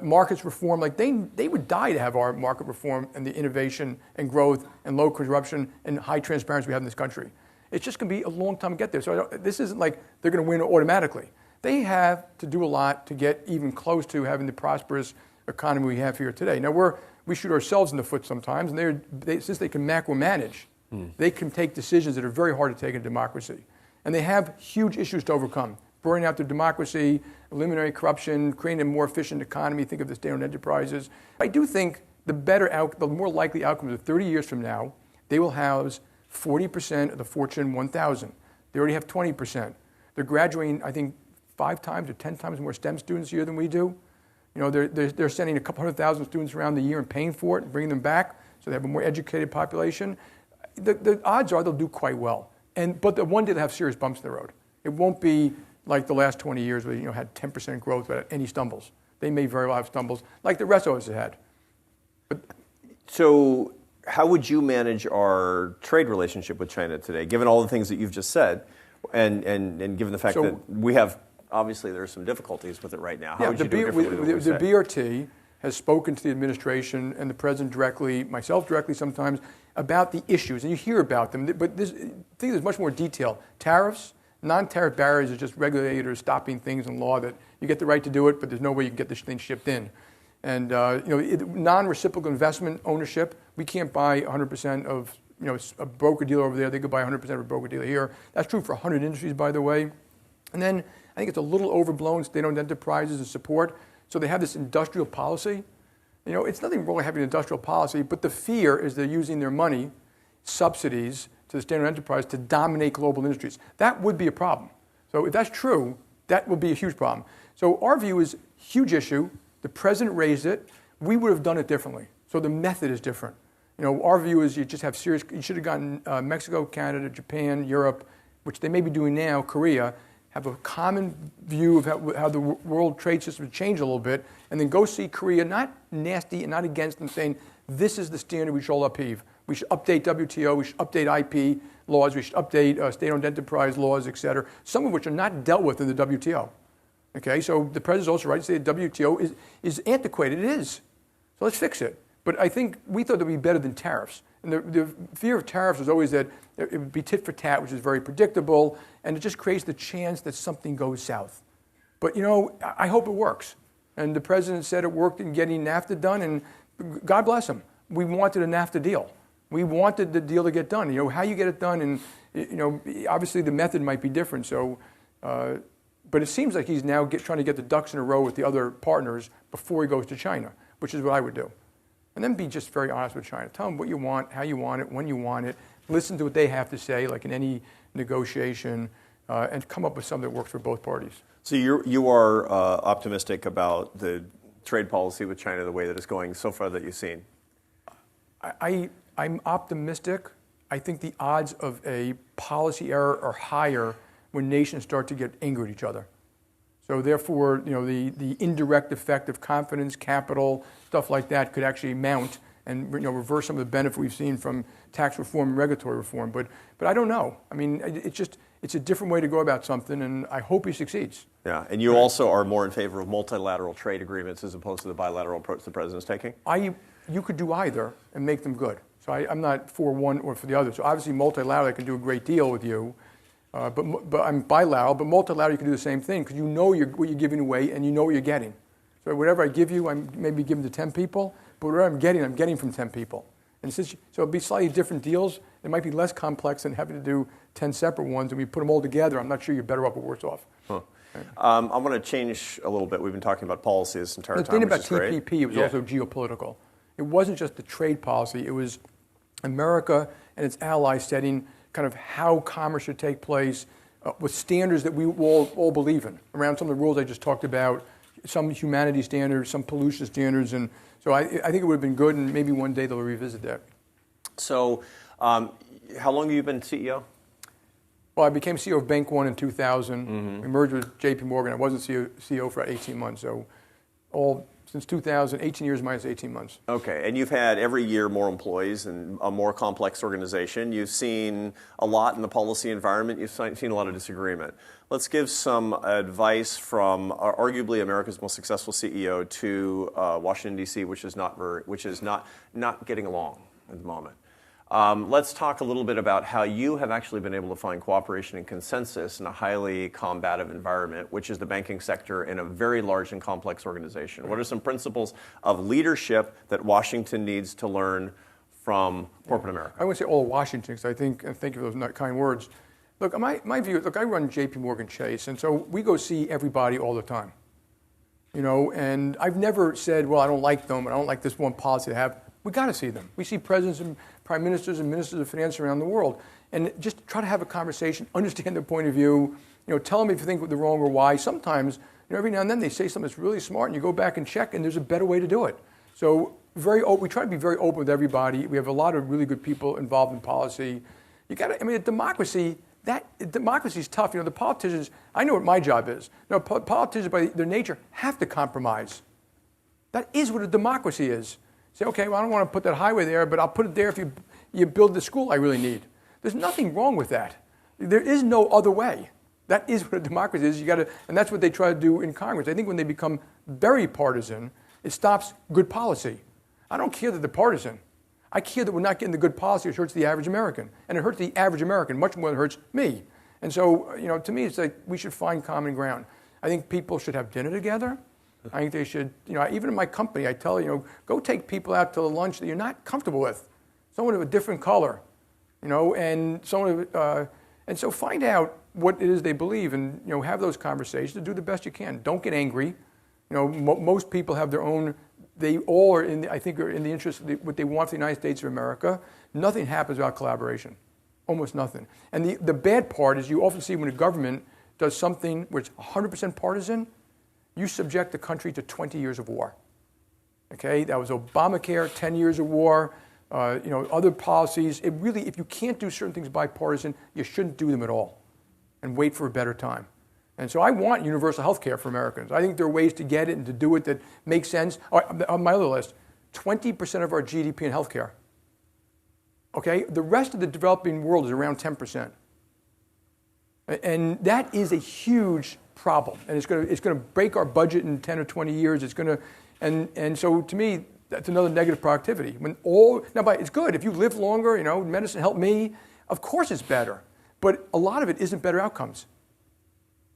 markets reform. Like they would die to have our market reform and the innovation and growth and low corruption and high transparency we have in this country. It's just going to be a long time to get there. So this isn't like they're going to win automatically. They have to do a lot to get even close to having the prosperous economy we have here today. Now we shoot ourselves in the foot sometimes, and since they can macro-manage, they can take decisions that are very hard to take in democracy. And they have huge issues to overcome. Burning out their democracy, eliminating corruption, creating a more efficient economy. Think of the state-owned enterprises. I do think the more likely outcome is that 30 years from now, they will house 40% of the Fortune 1000. They already have 20%. They're graduating, I think, 5 times or 10 times more STEM students a year than we do. They're sending a couple 100,000 students around the year and paying for it and bringing them back, so they have a more educated population. The odds are they'll do quite well. But the one day they'll have serious bumps in the road. It won't be like the last 20 years where had 10% growth without any stumbles. They may very well have stumbles, like the rest of us have had. So how would you manage our trade relationship with China today, given all the things that you've just said, and given the fact that we have, obviously there are some difficulties with it right now. How would you do it differently than what we say? The BRT has spoken to the administration and the president directly, myself directly sometimes, about the issues, and you hear about them. But I think there's much more detail. Tariffs, non-tariff barriers are just regulators stopping things in law that you get the right to do it, but there's no way you can get this thing shipped in. And non-reciprocal investment ownership, we can't buy 100% of a broker dealer over there. They could buy 100% of a broker dealer here. That's true for 100 industries, by the way. And then I think it's a little overblown state-owned enterprises and support. So they have this industrial policy. It's nothing wrong with having an industrial policy, but the fear is they're using their money, subsidies, to the state-owned enterprise to dominate global industries. That would be a problem. So if that's true, that would be a huge problem. So our view is huge issue. The president raised it. We would have done it differently. So the method is different. Our view is you should have gotten Mexico, Canada, Japan, Europe, which they may be doing now, Korea, have a common view of how the world trade system has changed a little bit, and then go see Korea, not nasty and not against them, saying this is the standard we should all upheave. We should update WTO, we should update IP laws, we should update state-owned enterprise laws, et cetera, some of which are not dealt with in the WTO. Okay, so the president's also right to say the WTO is antiquated. It is. So let's fix it. But I think we thought it would be better than tariffs. And the fear of tariffs was always that it would be tit for tat, which is very predictable, and it just creates the chance that something goes south. But, I hope it works. And the president said it worked in getting NAFTA done, and God bless him. We wanted a NAFTA deal. We wanted the deal to get done. How you get it done, and, obviously the method might be different. So, but it seems like he's now trying to get the ducks in a row with the other partners before he goes to China, which is what I would do. And then be just very honest with China. Tell them what you want, how you want it, when you want it. Listen to what they have to say, like in any negotiation, and come up with something that works for both parties. So you are optimistic about the trade policy with China the way that it's going so far that you've seen? I'm optimistic. I think the odds of a policy error are higher when nations start to get angry at each other. So therefore, the indirect effect of confidence, capital, stuff like that could actually mount and reverse some of the benefit we've seen from tax reform and regulatory reform. But I don't know. I mean, it's a different way to go about something, and I hope he succeeds. Yeah, and you also are more in favor of multilateral trade agreements as opposed to the bilateral approach the president's taking? You could do either and make them good. So I'm not for one or for the other. So obviously multilateral, I can do a great deal with you. But I'm bilateral, but multilateral you can do the same thing because what you're giving away and you know what you're getting. So whatever I give you, I'm maybe giving to 10 people, but whatever I'm getting from 10 people. And so it'll be slightly different deals. It might be less complex than having to do 10 separate ones, and we put them all together. I'm not sure you're better off or worse off. Huh. I want to change a little bit. We've been talking about policy this entire time. The thing about which is great. TPP was also geopolitical. It wasn't just the trade policy. It was America and its allies setting kind of how commerce should take place with standards that we all believe in, around some of the rules I just talked about, some humanity standards, some pollution standards. And so I think it would have been good, and maybe one day they'll revisit that. So how long have you been CEO? Well, I became CEO of Bank One in 2000. We merged with JPMorgan. I wasn't CEO for 18 months. So since 2000, 18 years minus 18 months. Okay, and you've had every year more employees and a more complex organization. You've seen a lot in the policy environment. You've seen a lot of disagreement. Let's give some advice from arguably America's most successful CEO to Washington, D.C., which is not getting along at the moment. Let's talk a little bit about how you have actually been able to find cooperation and consensus in a highly combative environment, which is the banking sector in a very large and complex organization. What are some principles of leadership that Washington needs to learn from corporate America? I wouldn't say all of Washington, because I think, and thank you for those not kind words. Look, my view is, I run JPMorgan Chase, and so we go see everybody all the time. And I've never said, well, I don't like them, and I don't like this one policy they have. We got to see them. We see presidents and prime ministers and ministers of finance around the world, and just try to have a conversation, understand their point of view. Tell them if you think they're wrong or why. Sometimes, every now and then they say something that's really smart, and you go back and check, and there's a better way to do it. So we try to be very open with everybody. We have a lot of really good people involved in policy. Democracy is tough. The politicians. I know what my job is. Politicians by their nature have to compromise. That is what a democracy is. Say, okay, well, I don't want to put that highway there, but I'll put it there if you build the school I really need. There's nothing wrong with that. There is no other way. That is what a democracy is. And that's what they try to do in Congress. I think when they become very partisan, it stops good policy. I don't care that they're partisan. I care that we're not getting the good policy which hurts the average American. And it hurts the average American much more than it hurts me. And so, to me, it's like we should find common ground. I think people should have dinner together. I think they should, even in my company, I tell go take people out to the lunch that you're not comfortable with, someone of a different color, and someone, and so find out what it is they believe, and have those conversations and do the best you can. Don't get angry. Most people have their own. They all are I think are in the interest of what they want for the United States of America. Nothing happens without collaboration, almost nothing. And the bad part is you often see when a government does something where it's 100% partisan. You subject the country to 20 years of war. Okay, that was Obamacare, 10 years of war, other policies. If you can't do certain things bipartisan, you shouldn't do them at all and wait for a better time. And so I want universal health care for Americans. I think there are ways to get it and to do it that make sense. On my other list, 20% of our GDP in health care. Okay, the rest of the developing world is around 10%. And that is a huge problem, and it's going to break our budget in 10 or 20 years. It's going to, and so to me, that's another negative productivity. But it's good if you live longer. Medicine helped me. Of course, it's better, but a lot of it isn't better outcomes.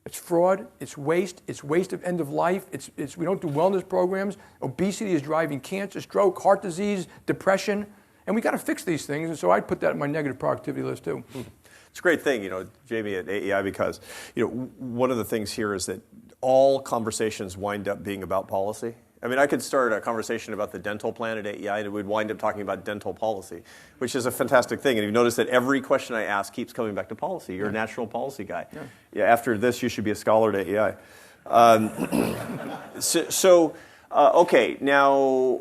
It's fraud. It's waste of end of life. We don't do wellness programs. Obesity is driving cancer, stroke, heart disease, depression, and we got to fix these things. And so I'd put that on my negative productivity list too. It's a great thing, Jamie, at AEI, because, one of the things here is that all conversations wind up being about policy. I mean, I could start a conversation about the dental plan at AEI, and we'd wind up talking about dental policy, which is a fantastic thing. And you've noticed that every question I ask keeps coming back to policy. You're a national policy guy. Yeah, after this, you should be a scholar at AEI. Okay, now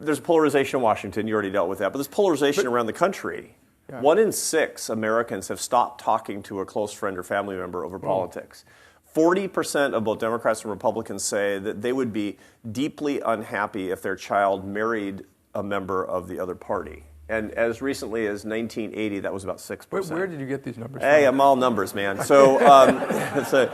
there's polarization in Washington. You already dealt with that. But there's polarization around the country. Yeah. 1 in 6 Americans have stopped talking to a close friend or family member over politics. 40% of both Democrats and Republicans say that they would be deeply unhappy if their child married a member of the other party. And as recently as 1980, that was about 6%. Where did you get these numbers from? Hey, I'm all numbers, man. So, so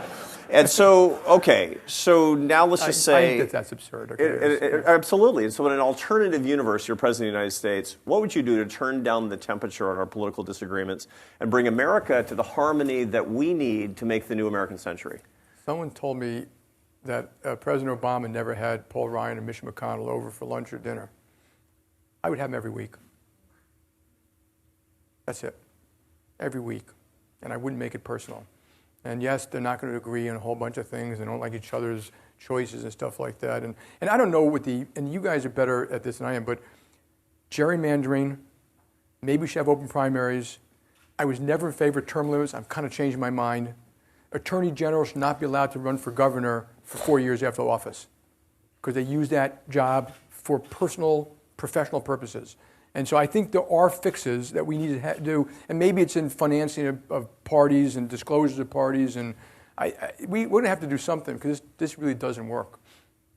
now let's just say... I think that's absurd. Okay? Absolutely. And so in an alternative universe, you're President of the United States, what would you do to turn down the temperature on our political disagreements and bring America to the harmony that we need to make the new American century? Someone told me that President Obama never had Paul Ryan and Mitch McConnell over for lunch or dinner. I would have them every week. That's it. Every week. And I wouldn't make it personal. And yes, they're not going to agree on a whole bunch of things. They don't like each other's choices and stuff like that. And I don't know and you guys are better at this than I am, but gerrymandering, maybe we should have open primaries. I was never in favor of term limits. I'm kind of changing my mind. Attorney generals should not be allowed to run for governor for 4 years after office because they use that job for personal, professional purposes. And so I think there are fixes that we need to do, and maybe it's in financing of parties and disclosures of parties, and we're going to have to do something because this really doesn't work.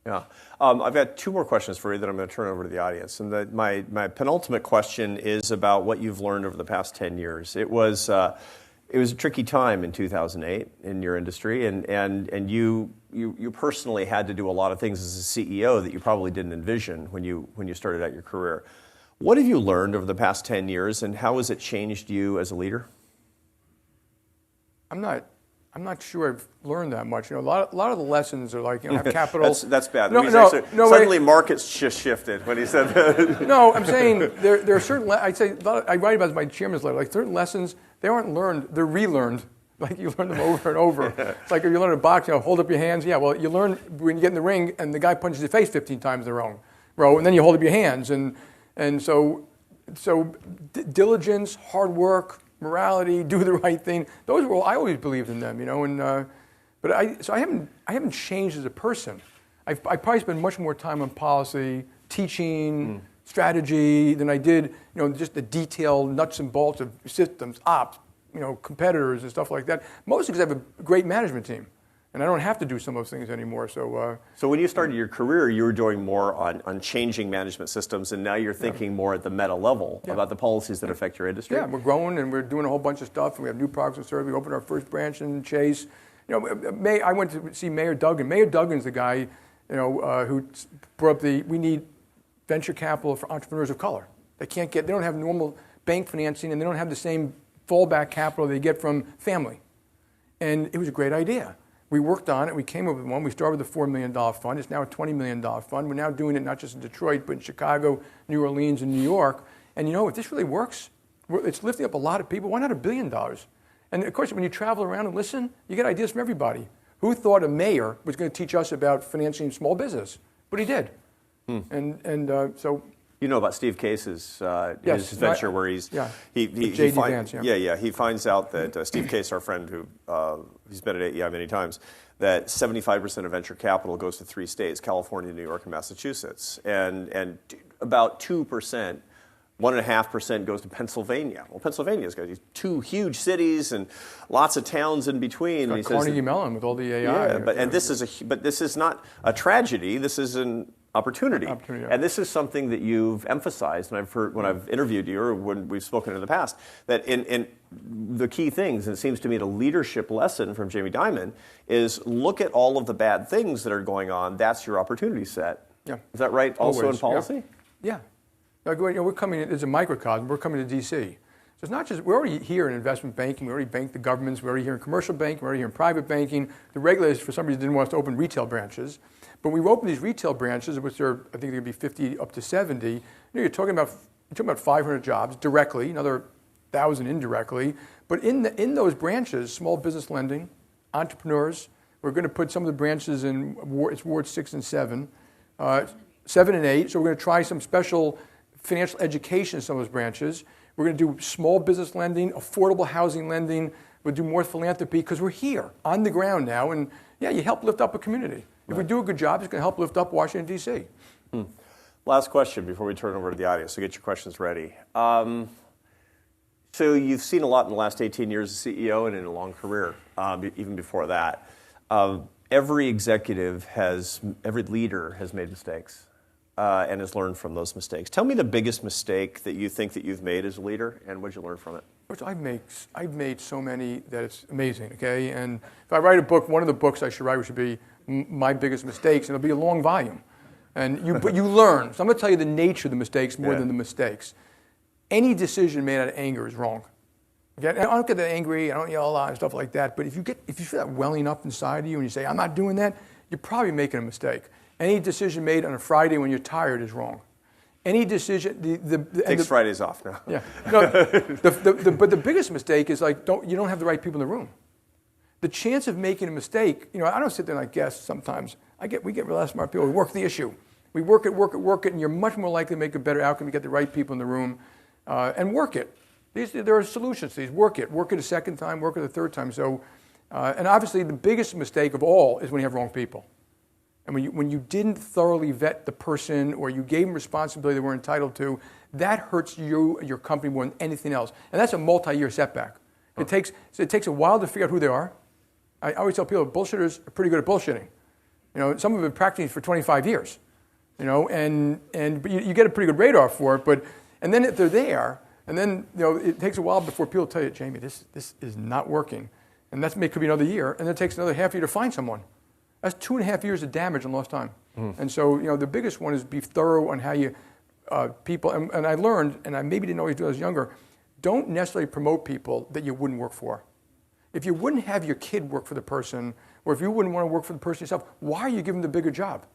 Yeah. I've got two more questions for you that I'm going to turn over to the audience. And my penultimate question is about what you've learned over the past 10 years. It was a tricky time in 2008 in your industry, and you personally had to do a lot of things as a CEO that you probably didn't envision when you started out your career. What have you learned over the past 10 years, and how has it changed you as a leader? I'm not sure I've learned that much. A lot of the lessons are like, have capital. That's bad. Suddenly markets just shifted when he said that. No, I'm saying there are certain. I write about this in my chairman's letter. Like certain lessons, they aren't learned; they're relearned. Like you learn them over and over. It's like if you learn to box, hold up your hands. Yeah, well, you learn when you get in the ring and the guy punches your face 15 times in a row, and then you hold up your hands and so diligence, hard work, morality, do the right thing. Those were all, I always believed in them, but I haven't changed as a person. I probably spend much more time on policy, teaching, strategy than I did, just the detailed nuts and bolts of systems, ops, competitors and stuff like that. Mostly because I have a great management team. And I don't have to do some of those things anymore. So when you started your career, you were doing more on changing management systems, and now you're thinking more at the meta level about the policies that affect your industry. Yeah, we're growing, and we're doing a whole bunch of stuff. And we have new products and services. We opened our first branch in Chase. I went to see Mayor Duggan. Mayor Duggan's the guy, who brought up we need venture capital for entrepreneurs of color. They don't have normal bank financing, and they don't have the same fallback capital they get from family. And it was a great idea. We worked on it. We came up with one. We started with a $4 million fund. It's now a $20 million fund. We're now doing it not just in Detroit, but in Chicago, New Orleans, and New York. And if this really works, it's lifting up a lot of people. Why not $1 billion? And of course, when you travel around and listen, you get ideas from everybody. Who thought a mayor was going to teach us about financing small business? But he did. So. You know about Steve Case's his venture where he finds out that Steve Case, our friend who he's been at AEI many times, that 75% of venture capital goes to 3 states: California, New York, and Massachusetts, and about 2%, 1.5% goes to Pennsylvania. Well, Pennsylvania's got these 2 huge cities and lots of towns in between. It's got Carnegie Mellon with all the AI. Yeah, but this is not a tragedy. This is an opportunity. And this is something that you've emphasized, and I've heard when I've interviewed you or when we've spoken in the past, that in the key things, and it seems to me a leadership lesson from Jamie Dimon, is look at all of the bad things that are going on. That's your opportunity set. Yeah. Is that right? Also Always. In policy? Yeah. We're coming in, it's a microcosm. We're coming to D.C. So it's not just, we're already here in investment banking. We already bank the governments. We're already here in commercial banking. We're already here in private banking. The regulators, for some reason, didn't want us to open retail branches. But we opened these retail branches, which are, I think they're going to be 50 up to 70. You're talking about 500 jobs directly, another 1,000 indirectly. But in those branches, small business lending, entrepreneurs, we're going to put some of the branches in wards 6 and 7, 7 and 8. So we're going to try some special financial education in some of those branches. We're going to do small business lending, affordable housing lending. We'll do more philanthropy because we're here on the ground now. And yeah, you help lift up a community. If we do a good job, it's going to help lift up Washington, D.C. Last question before we turn over to the audience, so get your questions ready. So you've seen a lot in the last 18 years as CEO and in a long career, even before that. Every leader has made mistakes and has learned from those mistakes. Tell me the biggest mistake that you think that you've made as a leader, and what did you learn from it? I've made so many that it's amazing, okay? And if I write a book, one of the books I should write should be my biggest mistakes, and it'll be a long volume. But you learn. So I'm going to tell you the nature of the mistakes more than the mistakes. Any decision made out of anger is wrong. Okay? I don't get that angry, I don't yell a lot and stuff like that, but if you feel that welling up inside of you and you say, I'm not doing that, you're probably making a mistake. Any decision made on a Friday when you're tired is wrong. Any decision... Takes Fridays off now. Yeah. No, but the biggest mistake is you don't have the right people in the room. the chance of making a mistake, I don't sit there and I guess sometimes. We get real smart people. We work the issue. We work it, and you're much more likely to make a better outcome. You get the right people in the room, and work it. There are solutions to these. Work it a second time, work it a third time. So, and obviously the biggest mistake of all is when you have wrong people. And when you didn't thoroughly vet the person or you gave them responsibility they weren't entitled to, that hurts you and your company more than anything else. And that's a multi-year setback. It takes a while to figure out who they are. I always tell people bullshitters are pretty good at bullshitting. Some have been practicing for 25 years. But you get a pretty good radar for it. And then if they're there, and then it takes a while before people tell you, Jamie, this is not working. And that could be another year, and then it takes another half year to find someone. That's 2.5 years of damage and lost time. And so, the biggest one is be thorough on how you people. And I learned, and I maybe didn't always do it as younger, don't necessarily promote people that you wouldn't work for. If you wouldn't have your kid work for the person, or if you wouldn't want to work for the person yourself, why are you giving them the bigger job?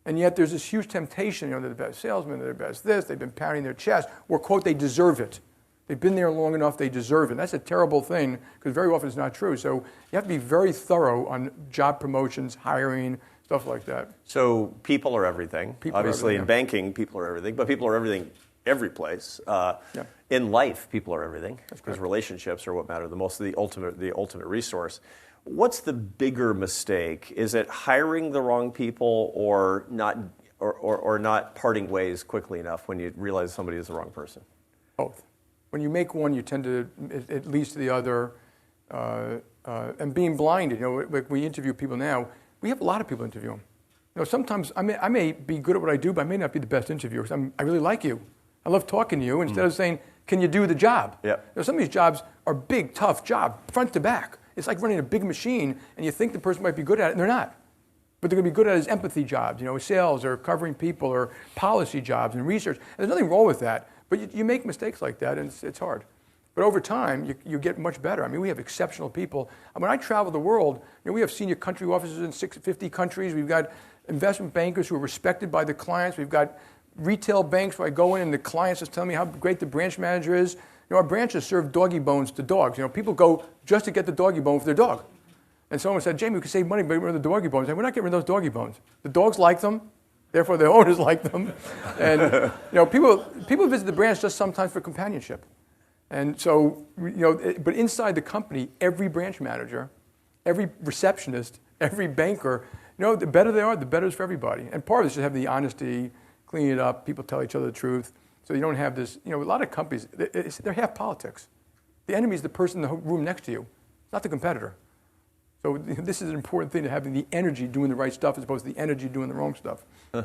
And yet there's this huge temptation, they're the best salesman, they're the best this, they've been pounding their chest, or quote, they deserve it. They've been there long enough, they deserve it. And that's a terrible thing, because very often it's not true. So you have to be very thorough on job promotions, hiring, stuff like that. So people are everything. Obviously, in banking, people are everything, but people are everything every place. In life, people are everything, because relationships are what matter the most, the ultimate resource. What's the bigger mistake? Is it hiring the wrong people, or not parting ways quickly enough when you realize somebody is the wrong person? Both. When you make one, you tend to, it leads to the other. And being blinded, like we interview people now, we have a lot of people interview them. Sometimes I may be good at what I do, but I may not be the best interviewer. I really like you. I love talking to you. Instead of saying, can you do the job? Yep. Some of these jobs are big, tough job, front to back. It's like running a big machine, and you think the person might be good at it, and they're not. But they're going to be good at it as empathy jobs, sales or covering people or policy jobs and research. And there's nothing wrong with that, but you make mistakes like that, and it's hard. But over time, you get much better. We have exceptional people. When I travel the world, we have senior country officers in 50 countries. We've got investment bankers who are respected by the clients. We've got retail banks where I go in and the clients just tell me how great the branch manager is. Our branches serve doggy bones to dogs. People go just to get the doggy bone for their dog. And someone said, Jamie, we could save money by getting rid of the doggy bones. I said, we're not getting rid of those doggy bones. The dogs like them, therefore the owners like them. And people visit the branch just sometimes for companionship. And so, but inside the company, every branch manager, every receptionist, every banker, the better they are, the better it's for everybody. And part of this is having the honesty, clean it up, people tell each other the truth. So you don't have this, a lot of companies, they're half politics. The enemy is the person in the room next to you, not the competitor. So this is an important thing, to having the energy doing the right stuff as opposed to the energy doing the wrong stuff. I'm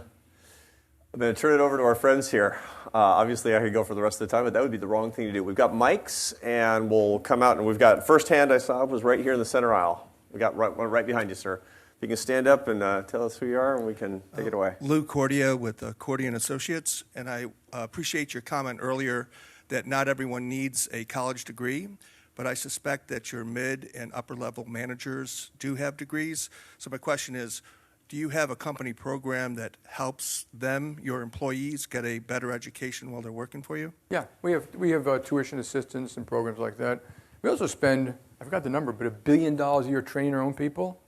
going to turn it over to our friends here. Obviously, I could go for the rest of the time, but that would be the wrong thing to do. We've got mics, and we'll come out, and we've got, first hand I saw was right here in the center aisle. We got one right behind you, sir. If you can stand up and tell us who you are, and we can take it away. Lou Cordia with Cordia & Associates, and I appreciate your comment earlier that not everyone needs a college degree, but I suspect that your mid and upper level managers do have degrees. So my question is, do you have a company program that helps them, your employees, get a better education while they're working for you? Yeah, we have tuition assistance and programs like that. We also spend, I forgot the number, but $1 billion a year training our own people.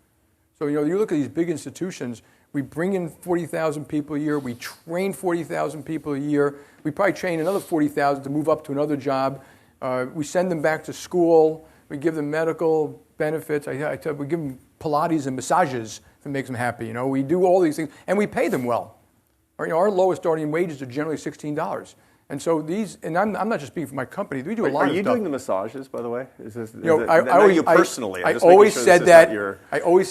So, you look at these big institutions, we bring in 40,000 people a year, we train 40,000 people a year, we probably train another 40,000 to move up to another job. We send them back to school, we give them medical benefits, we give them Pilates and massages if it makes them happy. We do all these things, and we pay them well. Our lowest starting wages are generally $16. And so and I'm not just speaking for my company. We do a lot of stuff. Are you doing the massages, by the way? I always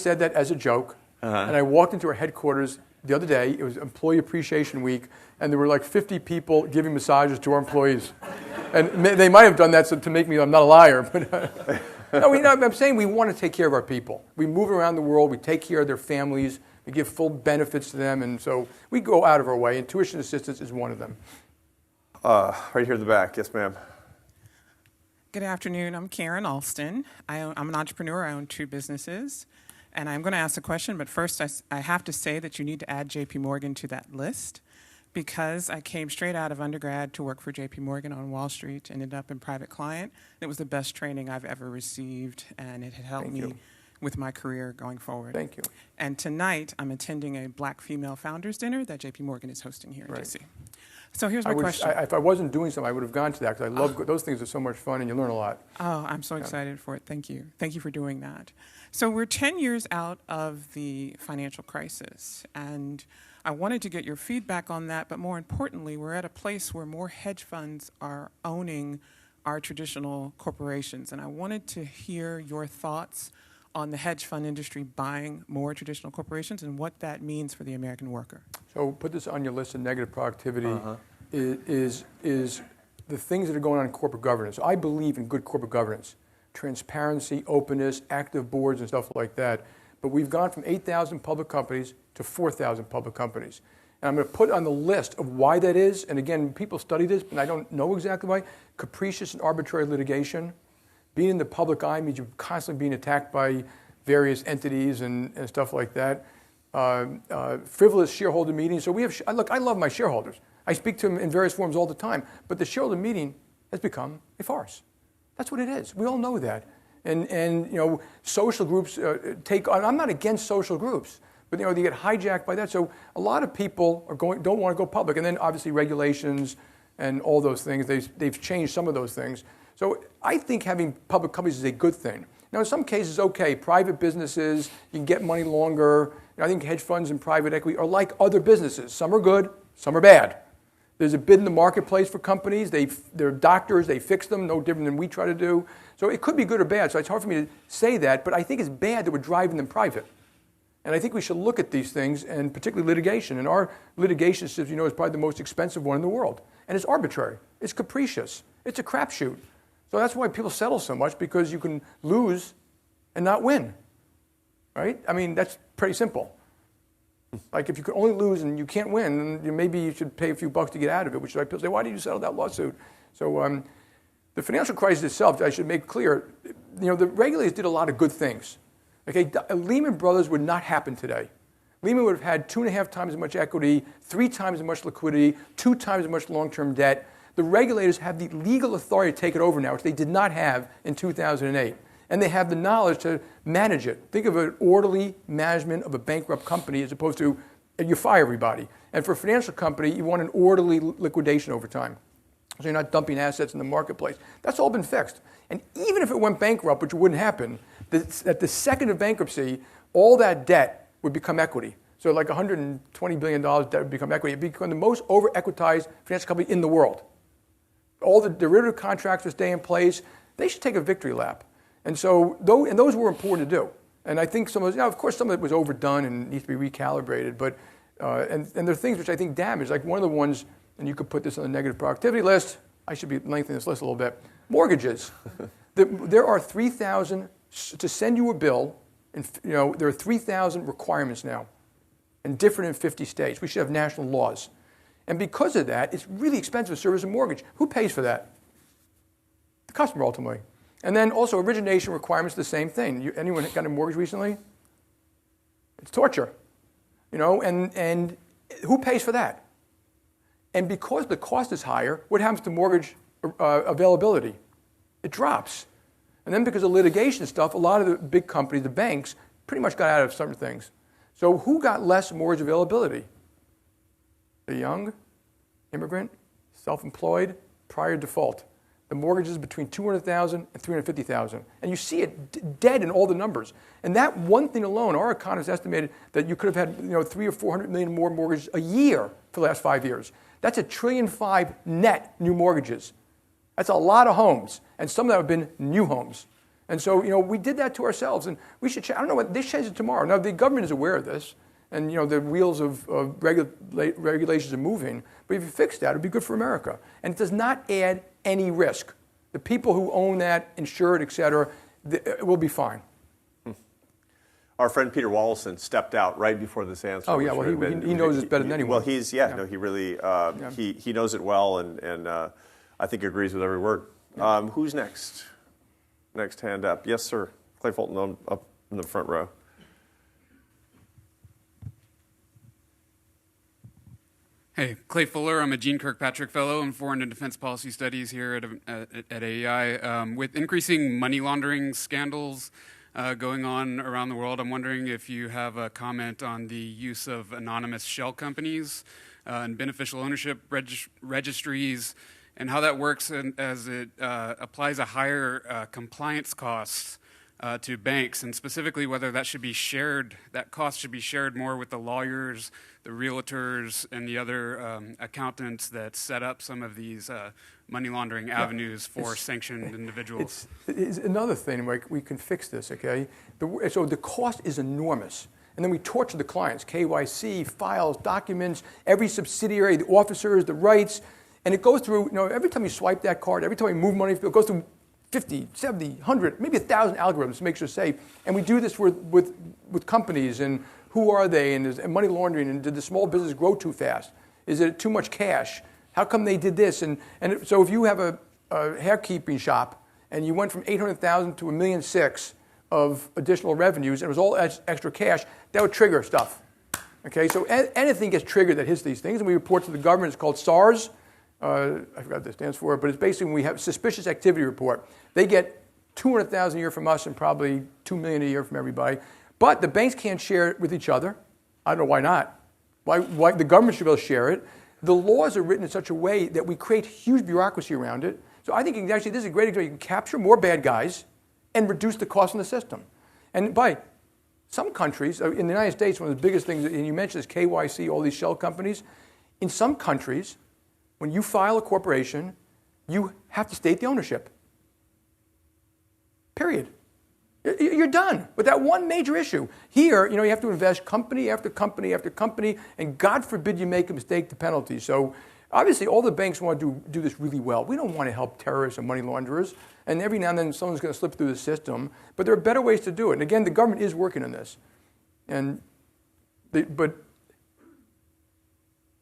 said that as a joke. And I walked into our headquarters the other day. It was Employee Appreciation Week, and there were like 50 people giving massages to our employees. And they might have done that to make me, I'm not a liar. But I'm saying we want to take care of our people. We move around the world. We take care of their families. We give full benefits to them. And so we go out of our way, and tuition assistance is one of them. Right here in the back. Yes, ma'am. Good afternoon. I'm Karen Alston. I'm an entrepreneur. I own 2 businesses. And I'm going to ask a question, but first I have to say that you need to add JPMorgan to that list, Because I came straight out of undergrad to work for JPMorgan on Wall Street, ended up in private client. It was the best training I've ever received, and it had helped me with my career going forward. Thank you. And tonight, I'm attending a Black Female Founders Dinner that JPMorgan is hosting here in DC. So here's my question. If I wasn't doing something, I would have gone to that because I love those things are so much fun and you learn a lot. Oh, I'm so excited for it. Thank you. Thank you for doing that. So we're 10 years out of the financial crisis, and I wanted to get your feedback on that, but more importantly, we're at a place where more hedge funds are owning our traditional corporations, and I wanted to hear your thoughts on the hedge fund industry buying more traditional corporations and what that means for the American worker. So put this on your list of negative productivity is the things that are going on in corporate governance. I believe in good corporate governance, transparency, openness, active boards and stuff like that. But we've gone from 8,000 public companies to 4,000 public companies. And I'm going to put on the list of why that is. And again, people study this, but I don't know exactly why. Capricious and arbitrary litigation. Being in the public eye means you're constantly being attacked by various entities and stuff like that. Frivolous shareholder meetings. So we have, look, I love my shareholders. I speak to them in various forms all the time. But the shareholder meeting has become a farce. That's what it is. We all know that. And you know, social groups take on. I'm not against social groups, but you know, they get hijacked by that. So a lot of people don't want to go public. And then obviously regulations and all those things. They've changed some of those things. So I think having public companies is a good thing. Now, in some cases, okay, private businesses, you can get money longer. I think hedge funds and private equity are like other businesses. Some are good, some are bad. There's a bid in the marketplace for companies. They're doctors, they fix them, no different than we try to do. So it could be good or bad. So it's hard for me to say that, but I think it's bad that we're driving them private. And I think we should look at these things, and particularly litigation. And our litigation system, you know, is probably the most expensive one in the world. And it's arbitrary. It's capricious. It's a crapshoot. So that's why people settle so much, because you can lose and not win, right? I mean, that's pretty simple. Like if you could only lose and you can't win, then maybe you should pay a few bucks to get out of it, which is why people say, why did you settle that lawsuit? So the financial crisis itself, I should make clear, you know, the regulators did a lot of good things. Okay, Lehman Brothers would not happen today. Lehman would have had 2.5 times as much equity, 3 times as much liquidity, 2 times as much long-term debt. The regulators have the legal authority to take it over now, which they did not have in 2008. And they have the knowledge to manage it. Think of an orderly management of a bankrupt company as opposed to you fire everybody. And for a financial company, you want an orderly liquidation over time. So you're not dumping assets in the marketplace. That's all been fixed. And even if it went bankrupt, which wouldn't happen, at the second of bankruptcy, all that debt would become equity. So like $120 billion debt would become equity. It would become the most over-equitized financial company in the world. All the derivative contracts would stay in place. They should take a victory lap. And so, those were important to do. And I think some of those, of course, some of it was overdone and needs to be recalibrated. But and there are things which I think damage. Like one of the ones, and you could put this on the negative productivity list. I should be lengthening this list a little bit. Mortgages. There are 3,000 to send you a bill. And you know there are 3,000 requirements now, and different in 50 states. We should have national laws. And because of that, it's really expensive to service a mortgage. Who pays for that? The customer, ultimately. And then also origination requirements, the same thing. Anyone got a mortgage recently? It's torture. You know, and who pays for that? And because the cost is higher, what happens to mortgage availability? It drops. And then because of litigation stuff, a lot of the big companies, the banks, pretty much got out of some things. So who got less mortgage availability? The young, immigrant, self-employed, prior default. The mortgages between $200,000 and $350,000. And you see it dead in all the numbers. And that one thing alone, our economists estimated that you could have had 300 or 400 million more mortgages a year for the last 5 years. That's $1.5 trillion net new mortgages. That's a lot of homes. And some of that have been new homes. And so, we did that to ourselves. And we should, I don't know what, they change it tomorrow. Now, the government is aware of this. And, the wheels of regulations are moving. But if you fix that, it would be good for America. And it does not add any risk. The people who own that, insured, et cetera, it will be fine. Our friend Peter Wallison stepped out right before this answer. Oh, yeah, well, he knows it better than anyone. Well, he really, he knows it well, and I think agrees with every word. Who's next? Next hand up. Yes, sir. Clay Fulton up in the front row. Hey, Clay Fuller. I'm a Gene Kirkpatrick Fellow in Foreign and Defense Policy Studies here at AEI. With increasing money laundering scandals going on around the world, I'm wondering if you have a comment on the use of anonymous shell companies and beneficial ownership registries, and how that works as it applies a higher compliance cost to banks, and specifically whether that should be shared, that cost should be shared more with the lawyers, the realtors, and the other accountants that set up some of these money laundering avenues for sanctioned individuals. It's another thing, like we can fix this, okay? So the cost is enormous. And then we torture the clients, KYC, files, documents, every subsidiary, the officers, the rights, and it goes through, every time you swipe that card, every time you move money, it goes through 50, 70, 100, maybe 1,000 algorithms to make sure it's safe. And we do this with companies, and who are they, and money laundering, and did the small business grow too fast? Is it too much cash? How come they did this? And so if you have a hairkeeping shop, and you went from 800,000 to 1.6 million of additional revenues, and it was all extra cash, that would trigger stuff. Okay, so anything gets triggered that hits these things, and we report to the government. It's called SARS. I forgot what that stands for, but it's basically when we have suspicious activity report. They get 200,000 a year from us and probably 2 million a year from everybody. But the banks can't share it with each other. I don't know why not. Why the government should be able to share it. The laws are written in such a way that we create huge bureaucracy around it. So I think this is a great example. You can capture more bad guys and reduce the cost in the system. And by some countries, in the United States, one of the biggest things, and you mentioned is KYC, all these shell companies. In some countries, when you file a corporation, you have to state the ownership. Period. You're done with that one major issue. Here, you have to invest company after company after company, and God forbid you make a mistake, the penalty. So obviously all the banks want to do this really well. We don't want to help terrorists and money launderers, and every now and then someone's going to slip through the system, but there are better ways to do it. And again, the government is working on this. But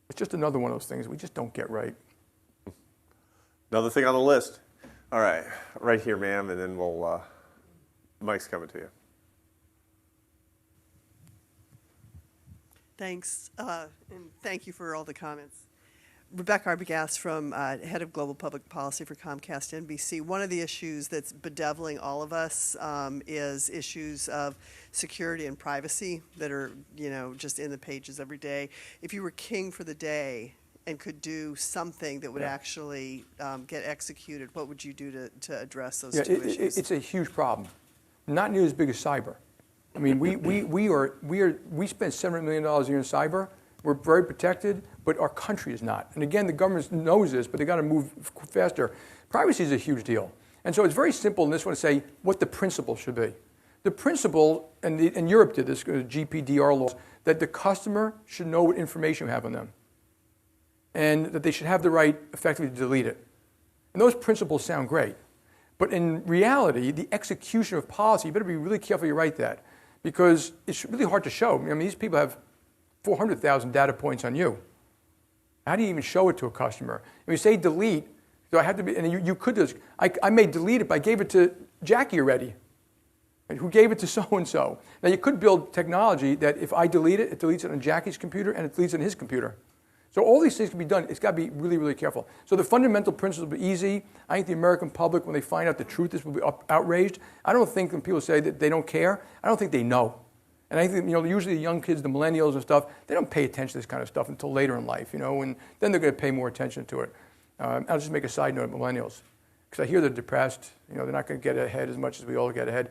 it's just another one of those things we just don't get right. Another thing on the list. All right, right here, ma'am, and then we'll, Mike's coming to you. Thanks, and thank you for all the comments. Rebecca Arbogast from Head of Global Public Policy for Comcast NBC. One of the issues that's bedeviling all of us is issues of security and privacy that are, just in the pages every day. If you were king for the day and could do something that would actually get executed, what would you do to address those two issues? It's a huge problem. Not nearly as big as cyber. I mean, we spend $700 million a year in cyber. We're very protected, but our country is not. And again, the government knows this, but they got to move faster. Privacy is a huge deal. And so it's very simple in this one to say what the principle should be. The principle, and Europe did this, GPDR laws, that the customer should know what information you have on them, and that they should have the right effectively to delete it. And those principles sound great. But in reality, the execution of policy, you better be really careful you write that, because it's really hard to show. I mean, these people have 400,000 data points on you. How do you even show it to a customer? If you say delete, do I have to be, and you could just, I may delete it, but I gave it to Jackie already, and who gave it to so-and-so. Now you could build technology that if I delete it, it deletes it on Jackie's computer and it deletes it on his computer. So all these things can be done. It's got to be really, really careful. So the fundamental principles will be easy. I think the American public, when they find out the truth, this will be outraged. I don't think when people say that they don't care, I don't think they know. And I think, usually the young kids, the millennials and stuff, they don't pay attention to this kind of stuff until later in life, and then they're going to pay more attention to it. I'll just make a side note of millennials, because I hear they're depressed. They're not going to get ahead as much as we all get ahead.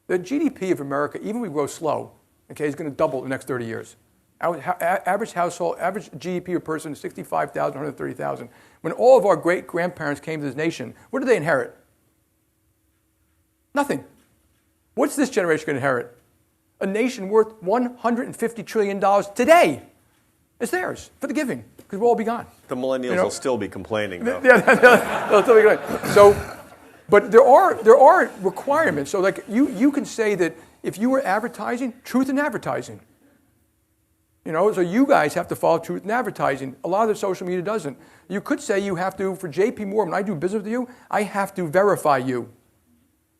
The GDP of America, even if we grow slow, okay, is going to double in the next 30 years. Average household, average GDP per person is 65,000, 130,000. When all of our great-grandparents came to this nation, what did they inherit? Nothing. What's this generation going to inherit? A nation worth $150 trillion today. It's theirs for the giving, because we'll all be gone. The millennials will still be complaining, though. Yeah, they'll still be complaining. So, but there are requirements. So, like you can say that if you were advertising, truth in advertising. So you guys have to follow truth in advertising. A lot of the social media doesn't. You could say you have to, for JPMorgan, when I do business with you, I have to verify you.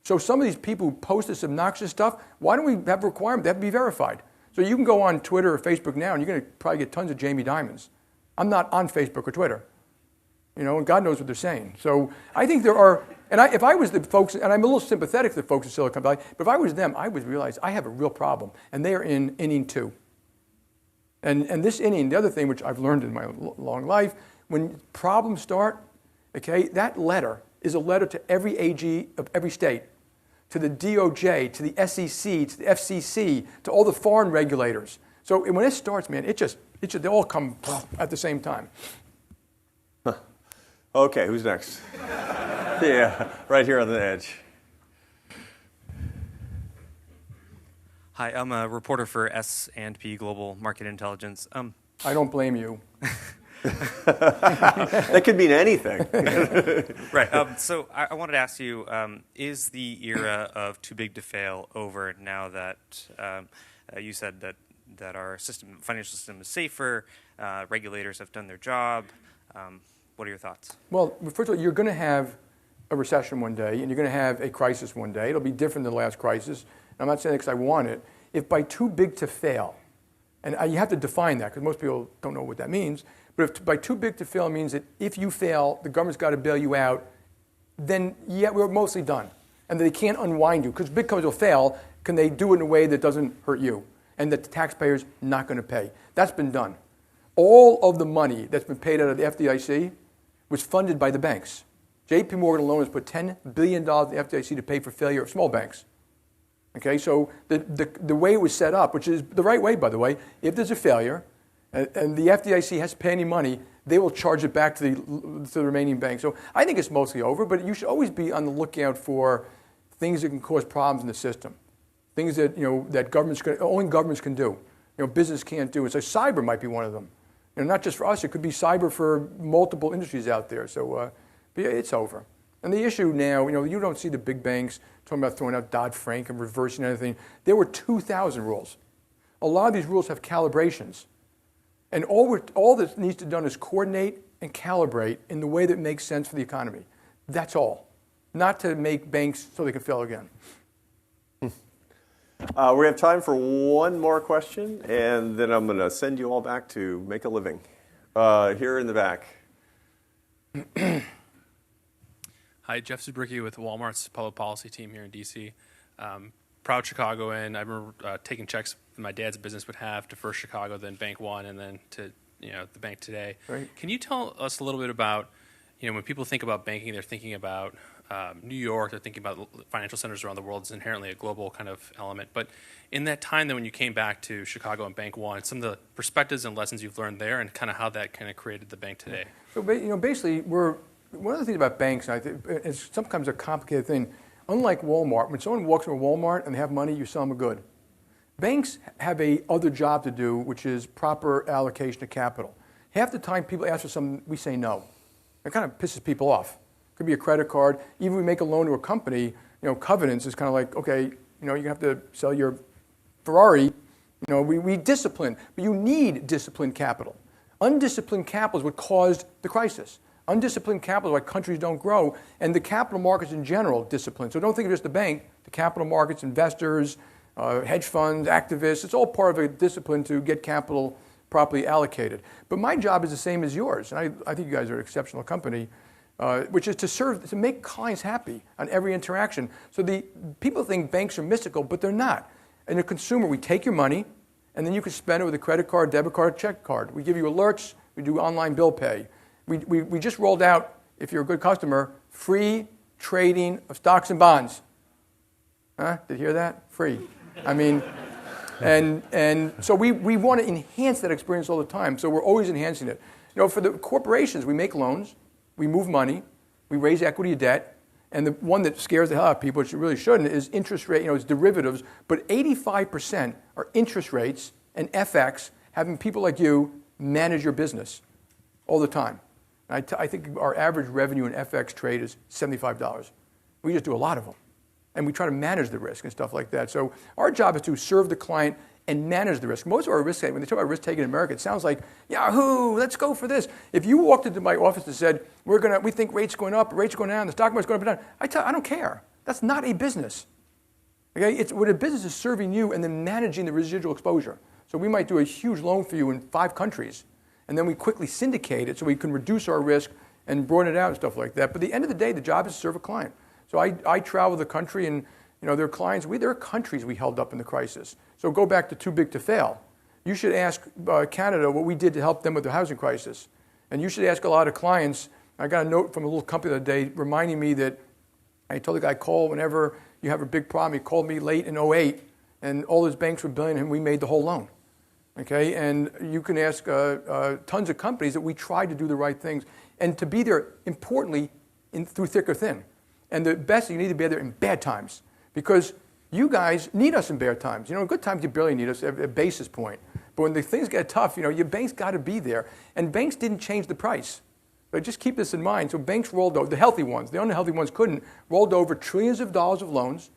So some of these people who post this obnoxious stuff, why don't we have a requirement? They have to be verified. So you can go on Twitter or Facebook now, and you're going to probably get tons of Jamie Dimons. I'm not on Facebook or Twitter. And God knows what they're saying. So I think there are, if I was the folks, and I'm a little sympathetic to the folks in Silicon Valley, but if I was them, I would realize I have a real problem, and they are in inning 2. And this inning, the other thing which I've learned in my long life, when problems start, okay, that letter is a letter to every AG of every state, to the DOJ, to the SEC, to the FCC, to all the foreign regulators. So when it starts, man, they all come at the same time. Okay, who's next? Yeah, right here on the edge. Hi, I'm a reporter for S&P Global Market Intelligence. I don't blame you. That could mean anything. Right. So I wanted to ask you, is the era of too big to fail over now that you said that our financial system is safer, regulators have done their job? What are your thoughts? Well, first of all, you're going to have a recession one day, and you're going to have a crisis one day. It'll be different than the last crisis. I'm not saying that because I want it. If by too big to fail, and you have to define that because most people don't know what that means, but if by too big to fail means that if you fail, the government's got to bail you out, then yeah, we're mostly done. And they can't unwind you because big companies will fail. Can they do it in a way that doesn't hurt you and that the taxpayer's not going to pay? That's been done. All of the money that's been paid out of the FDIC was funded by the banks. JPMorgan alone has put $10 billion in the FDIC to pay for failure of small banks. Okay, so the way it was set up, which is the right way, by the way, if there's a failure and the FDIC has to pay any money, they will charge it back to the remaining banks. So I think it's mostly over, but you should always be on the lookout for things that can cause problems in the system, things that that only governments can do. Business can't do. So cyber might be one of them. Not just for us, it could be cyber for multiple industries out there. So but it's over. And the issue now, you don't see the big banks talking about throwing out Dodd-Frank and reversing anything. There were 2,000 rules. A lot of these rules have calibrations. And all that needs to be done is coordinate and calibrate in the way that makes sense for the economy. That's all. Not to make banks so they can fail again. We have time for one more question, and then I'm going to send you all back to make a living. Here in the back. Hi, Jeff Zubricki with Walmart's public policy team here in D.C. Proud Chicagoan. I remember taking checks that my dad's business would have to First Chicago, then Bank One, and then to the bank today. Right. Can you tell us a little bit about when people think about banking, they're thinking about New York, they're thinking about financial centers around the world. It's inherently a global kind of element. But in that time then when you came back to Chicago and Bank One, some of the perspectives and lessons you've learned there and kind of how that kind of created the bank today. So basically, one of the things about banks, and I think it's sometimes a complicated thing. Unlike Walmart, when someone walks into Walmart and they have money, you sell them a good. Banks have a other job to do, which is proper allocation of capital. Half the time people ask for something, we say no. It kind of pisses people off. It could be a credit card. Even if we make a loan to a company, covenants is kind of like, okay, you're going to have to sell your Ferrari. We discipline, but you need disciplined capital. Undisciplined capital is what caused the crisis. Undisciplined capital is why countries don't grow, and the capital markets in general discipline. So don't think of just the bank, the capital markets, investors, hedge funds, activists. It's all part of a discipline to get capital properly allocated. But my job is the same as yours, and I think you guys are an exceptional company, which is to make clients happy on every interaction. So the people think banks are mystical, but they're not. And a consumer, we take your money, and then you can spend it with a credit card, debit card, check card. We give you alerts. We do online bill pay. We just rolled out, if you're a good customer, free trading of stocks and bonds. Huh? Did you hear that? Free. I mean, and so we want to enhance that experience all the time. So we're always enhancing it. For the corporations, we make loans, we move money, we raise equity or debt, and the one that scares the hell out of people, which it really shouldn't, is interest rate. It's derivatives, but 85% are interest rates and FX, having people like you manage your business all the time. I think our average revenue in FX trade is $75. We just do a lot of them. And we try to manage the risk and stuff like that. So our job is to serve the client and manage the risk. Most of our risk, when they talk about risk taking in America, it sounds like, Yahoo, let's go for this. If you walked into my office and said, we think rates going up, rates going down, the stock market's going up and down, I don't care. That's not a business. Okay? It's what a business is serving you and then managing the residual exposure. So we might do a huge loan for you in 5 countries. and then we quickly syndicate it so we can reduce our risk and broaden it out and stuff like that. But at the end of the day, the job is to serve a client. So I travel the country, and there are clients, there are countries we held up in the crisis. So go back to too big to fail. You should ask Canada what we did to help them with the housing crisis. And you should ask a lot of clients. I got a note from a little company the other day reminding me that I told the guy, call whenever you have a big problem. He called me late in 2008, and all his banks were billing him, and we made the whole loan. Okay, and you can ask tons of companies that we tried to do the right things and to be there, importantly, through thick or thin. And the best, you need to be there in bad times, because you guys need us in bad times. In good times, you barely need us at a basis point. But when the things get tough, your bank's got to be there. And banks didn't change the price. But just keep this in mind. So banks rolled over, the healthy ones, the unhealthy ones couldn't, rolled over trillions of dollars of loans,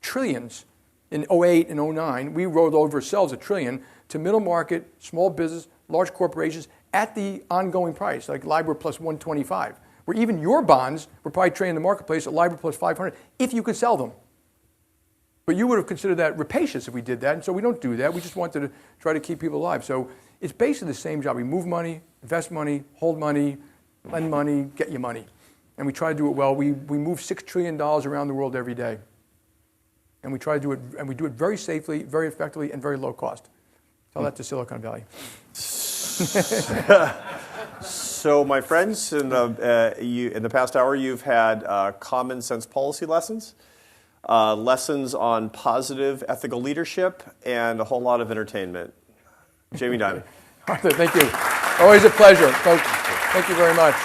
trillions. In 2008 and 2009, we rolled over ourselves $1 trillion to middle market, small business, large corporations at the ongoing price, like LIBOR plus 125, where even your bonds were probably trading in the marketplace at LIBOR plus 500 if you could sell them. But you would have considered that rapacious if we did that, and so we don't do that. We just wanted to try to keep people alive. So it's basically the same job. We move money, invest money, hold money, lend money, get you money. And we try to do it well. We move $6 trillion around the world every day. And we try to do it, and we do it very safely, very effectively, and very low cost. Tell that to Silicon Valley. So, my friends, in the past hour, you've had common sense policy lessons, lessons on positive ethical leadership, and a whole lot of entertainment. Jamie Dimon. Arthur, thank you. Always a pleasure, folks. Thank you very much.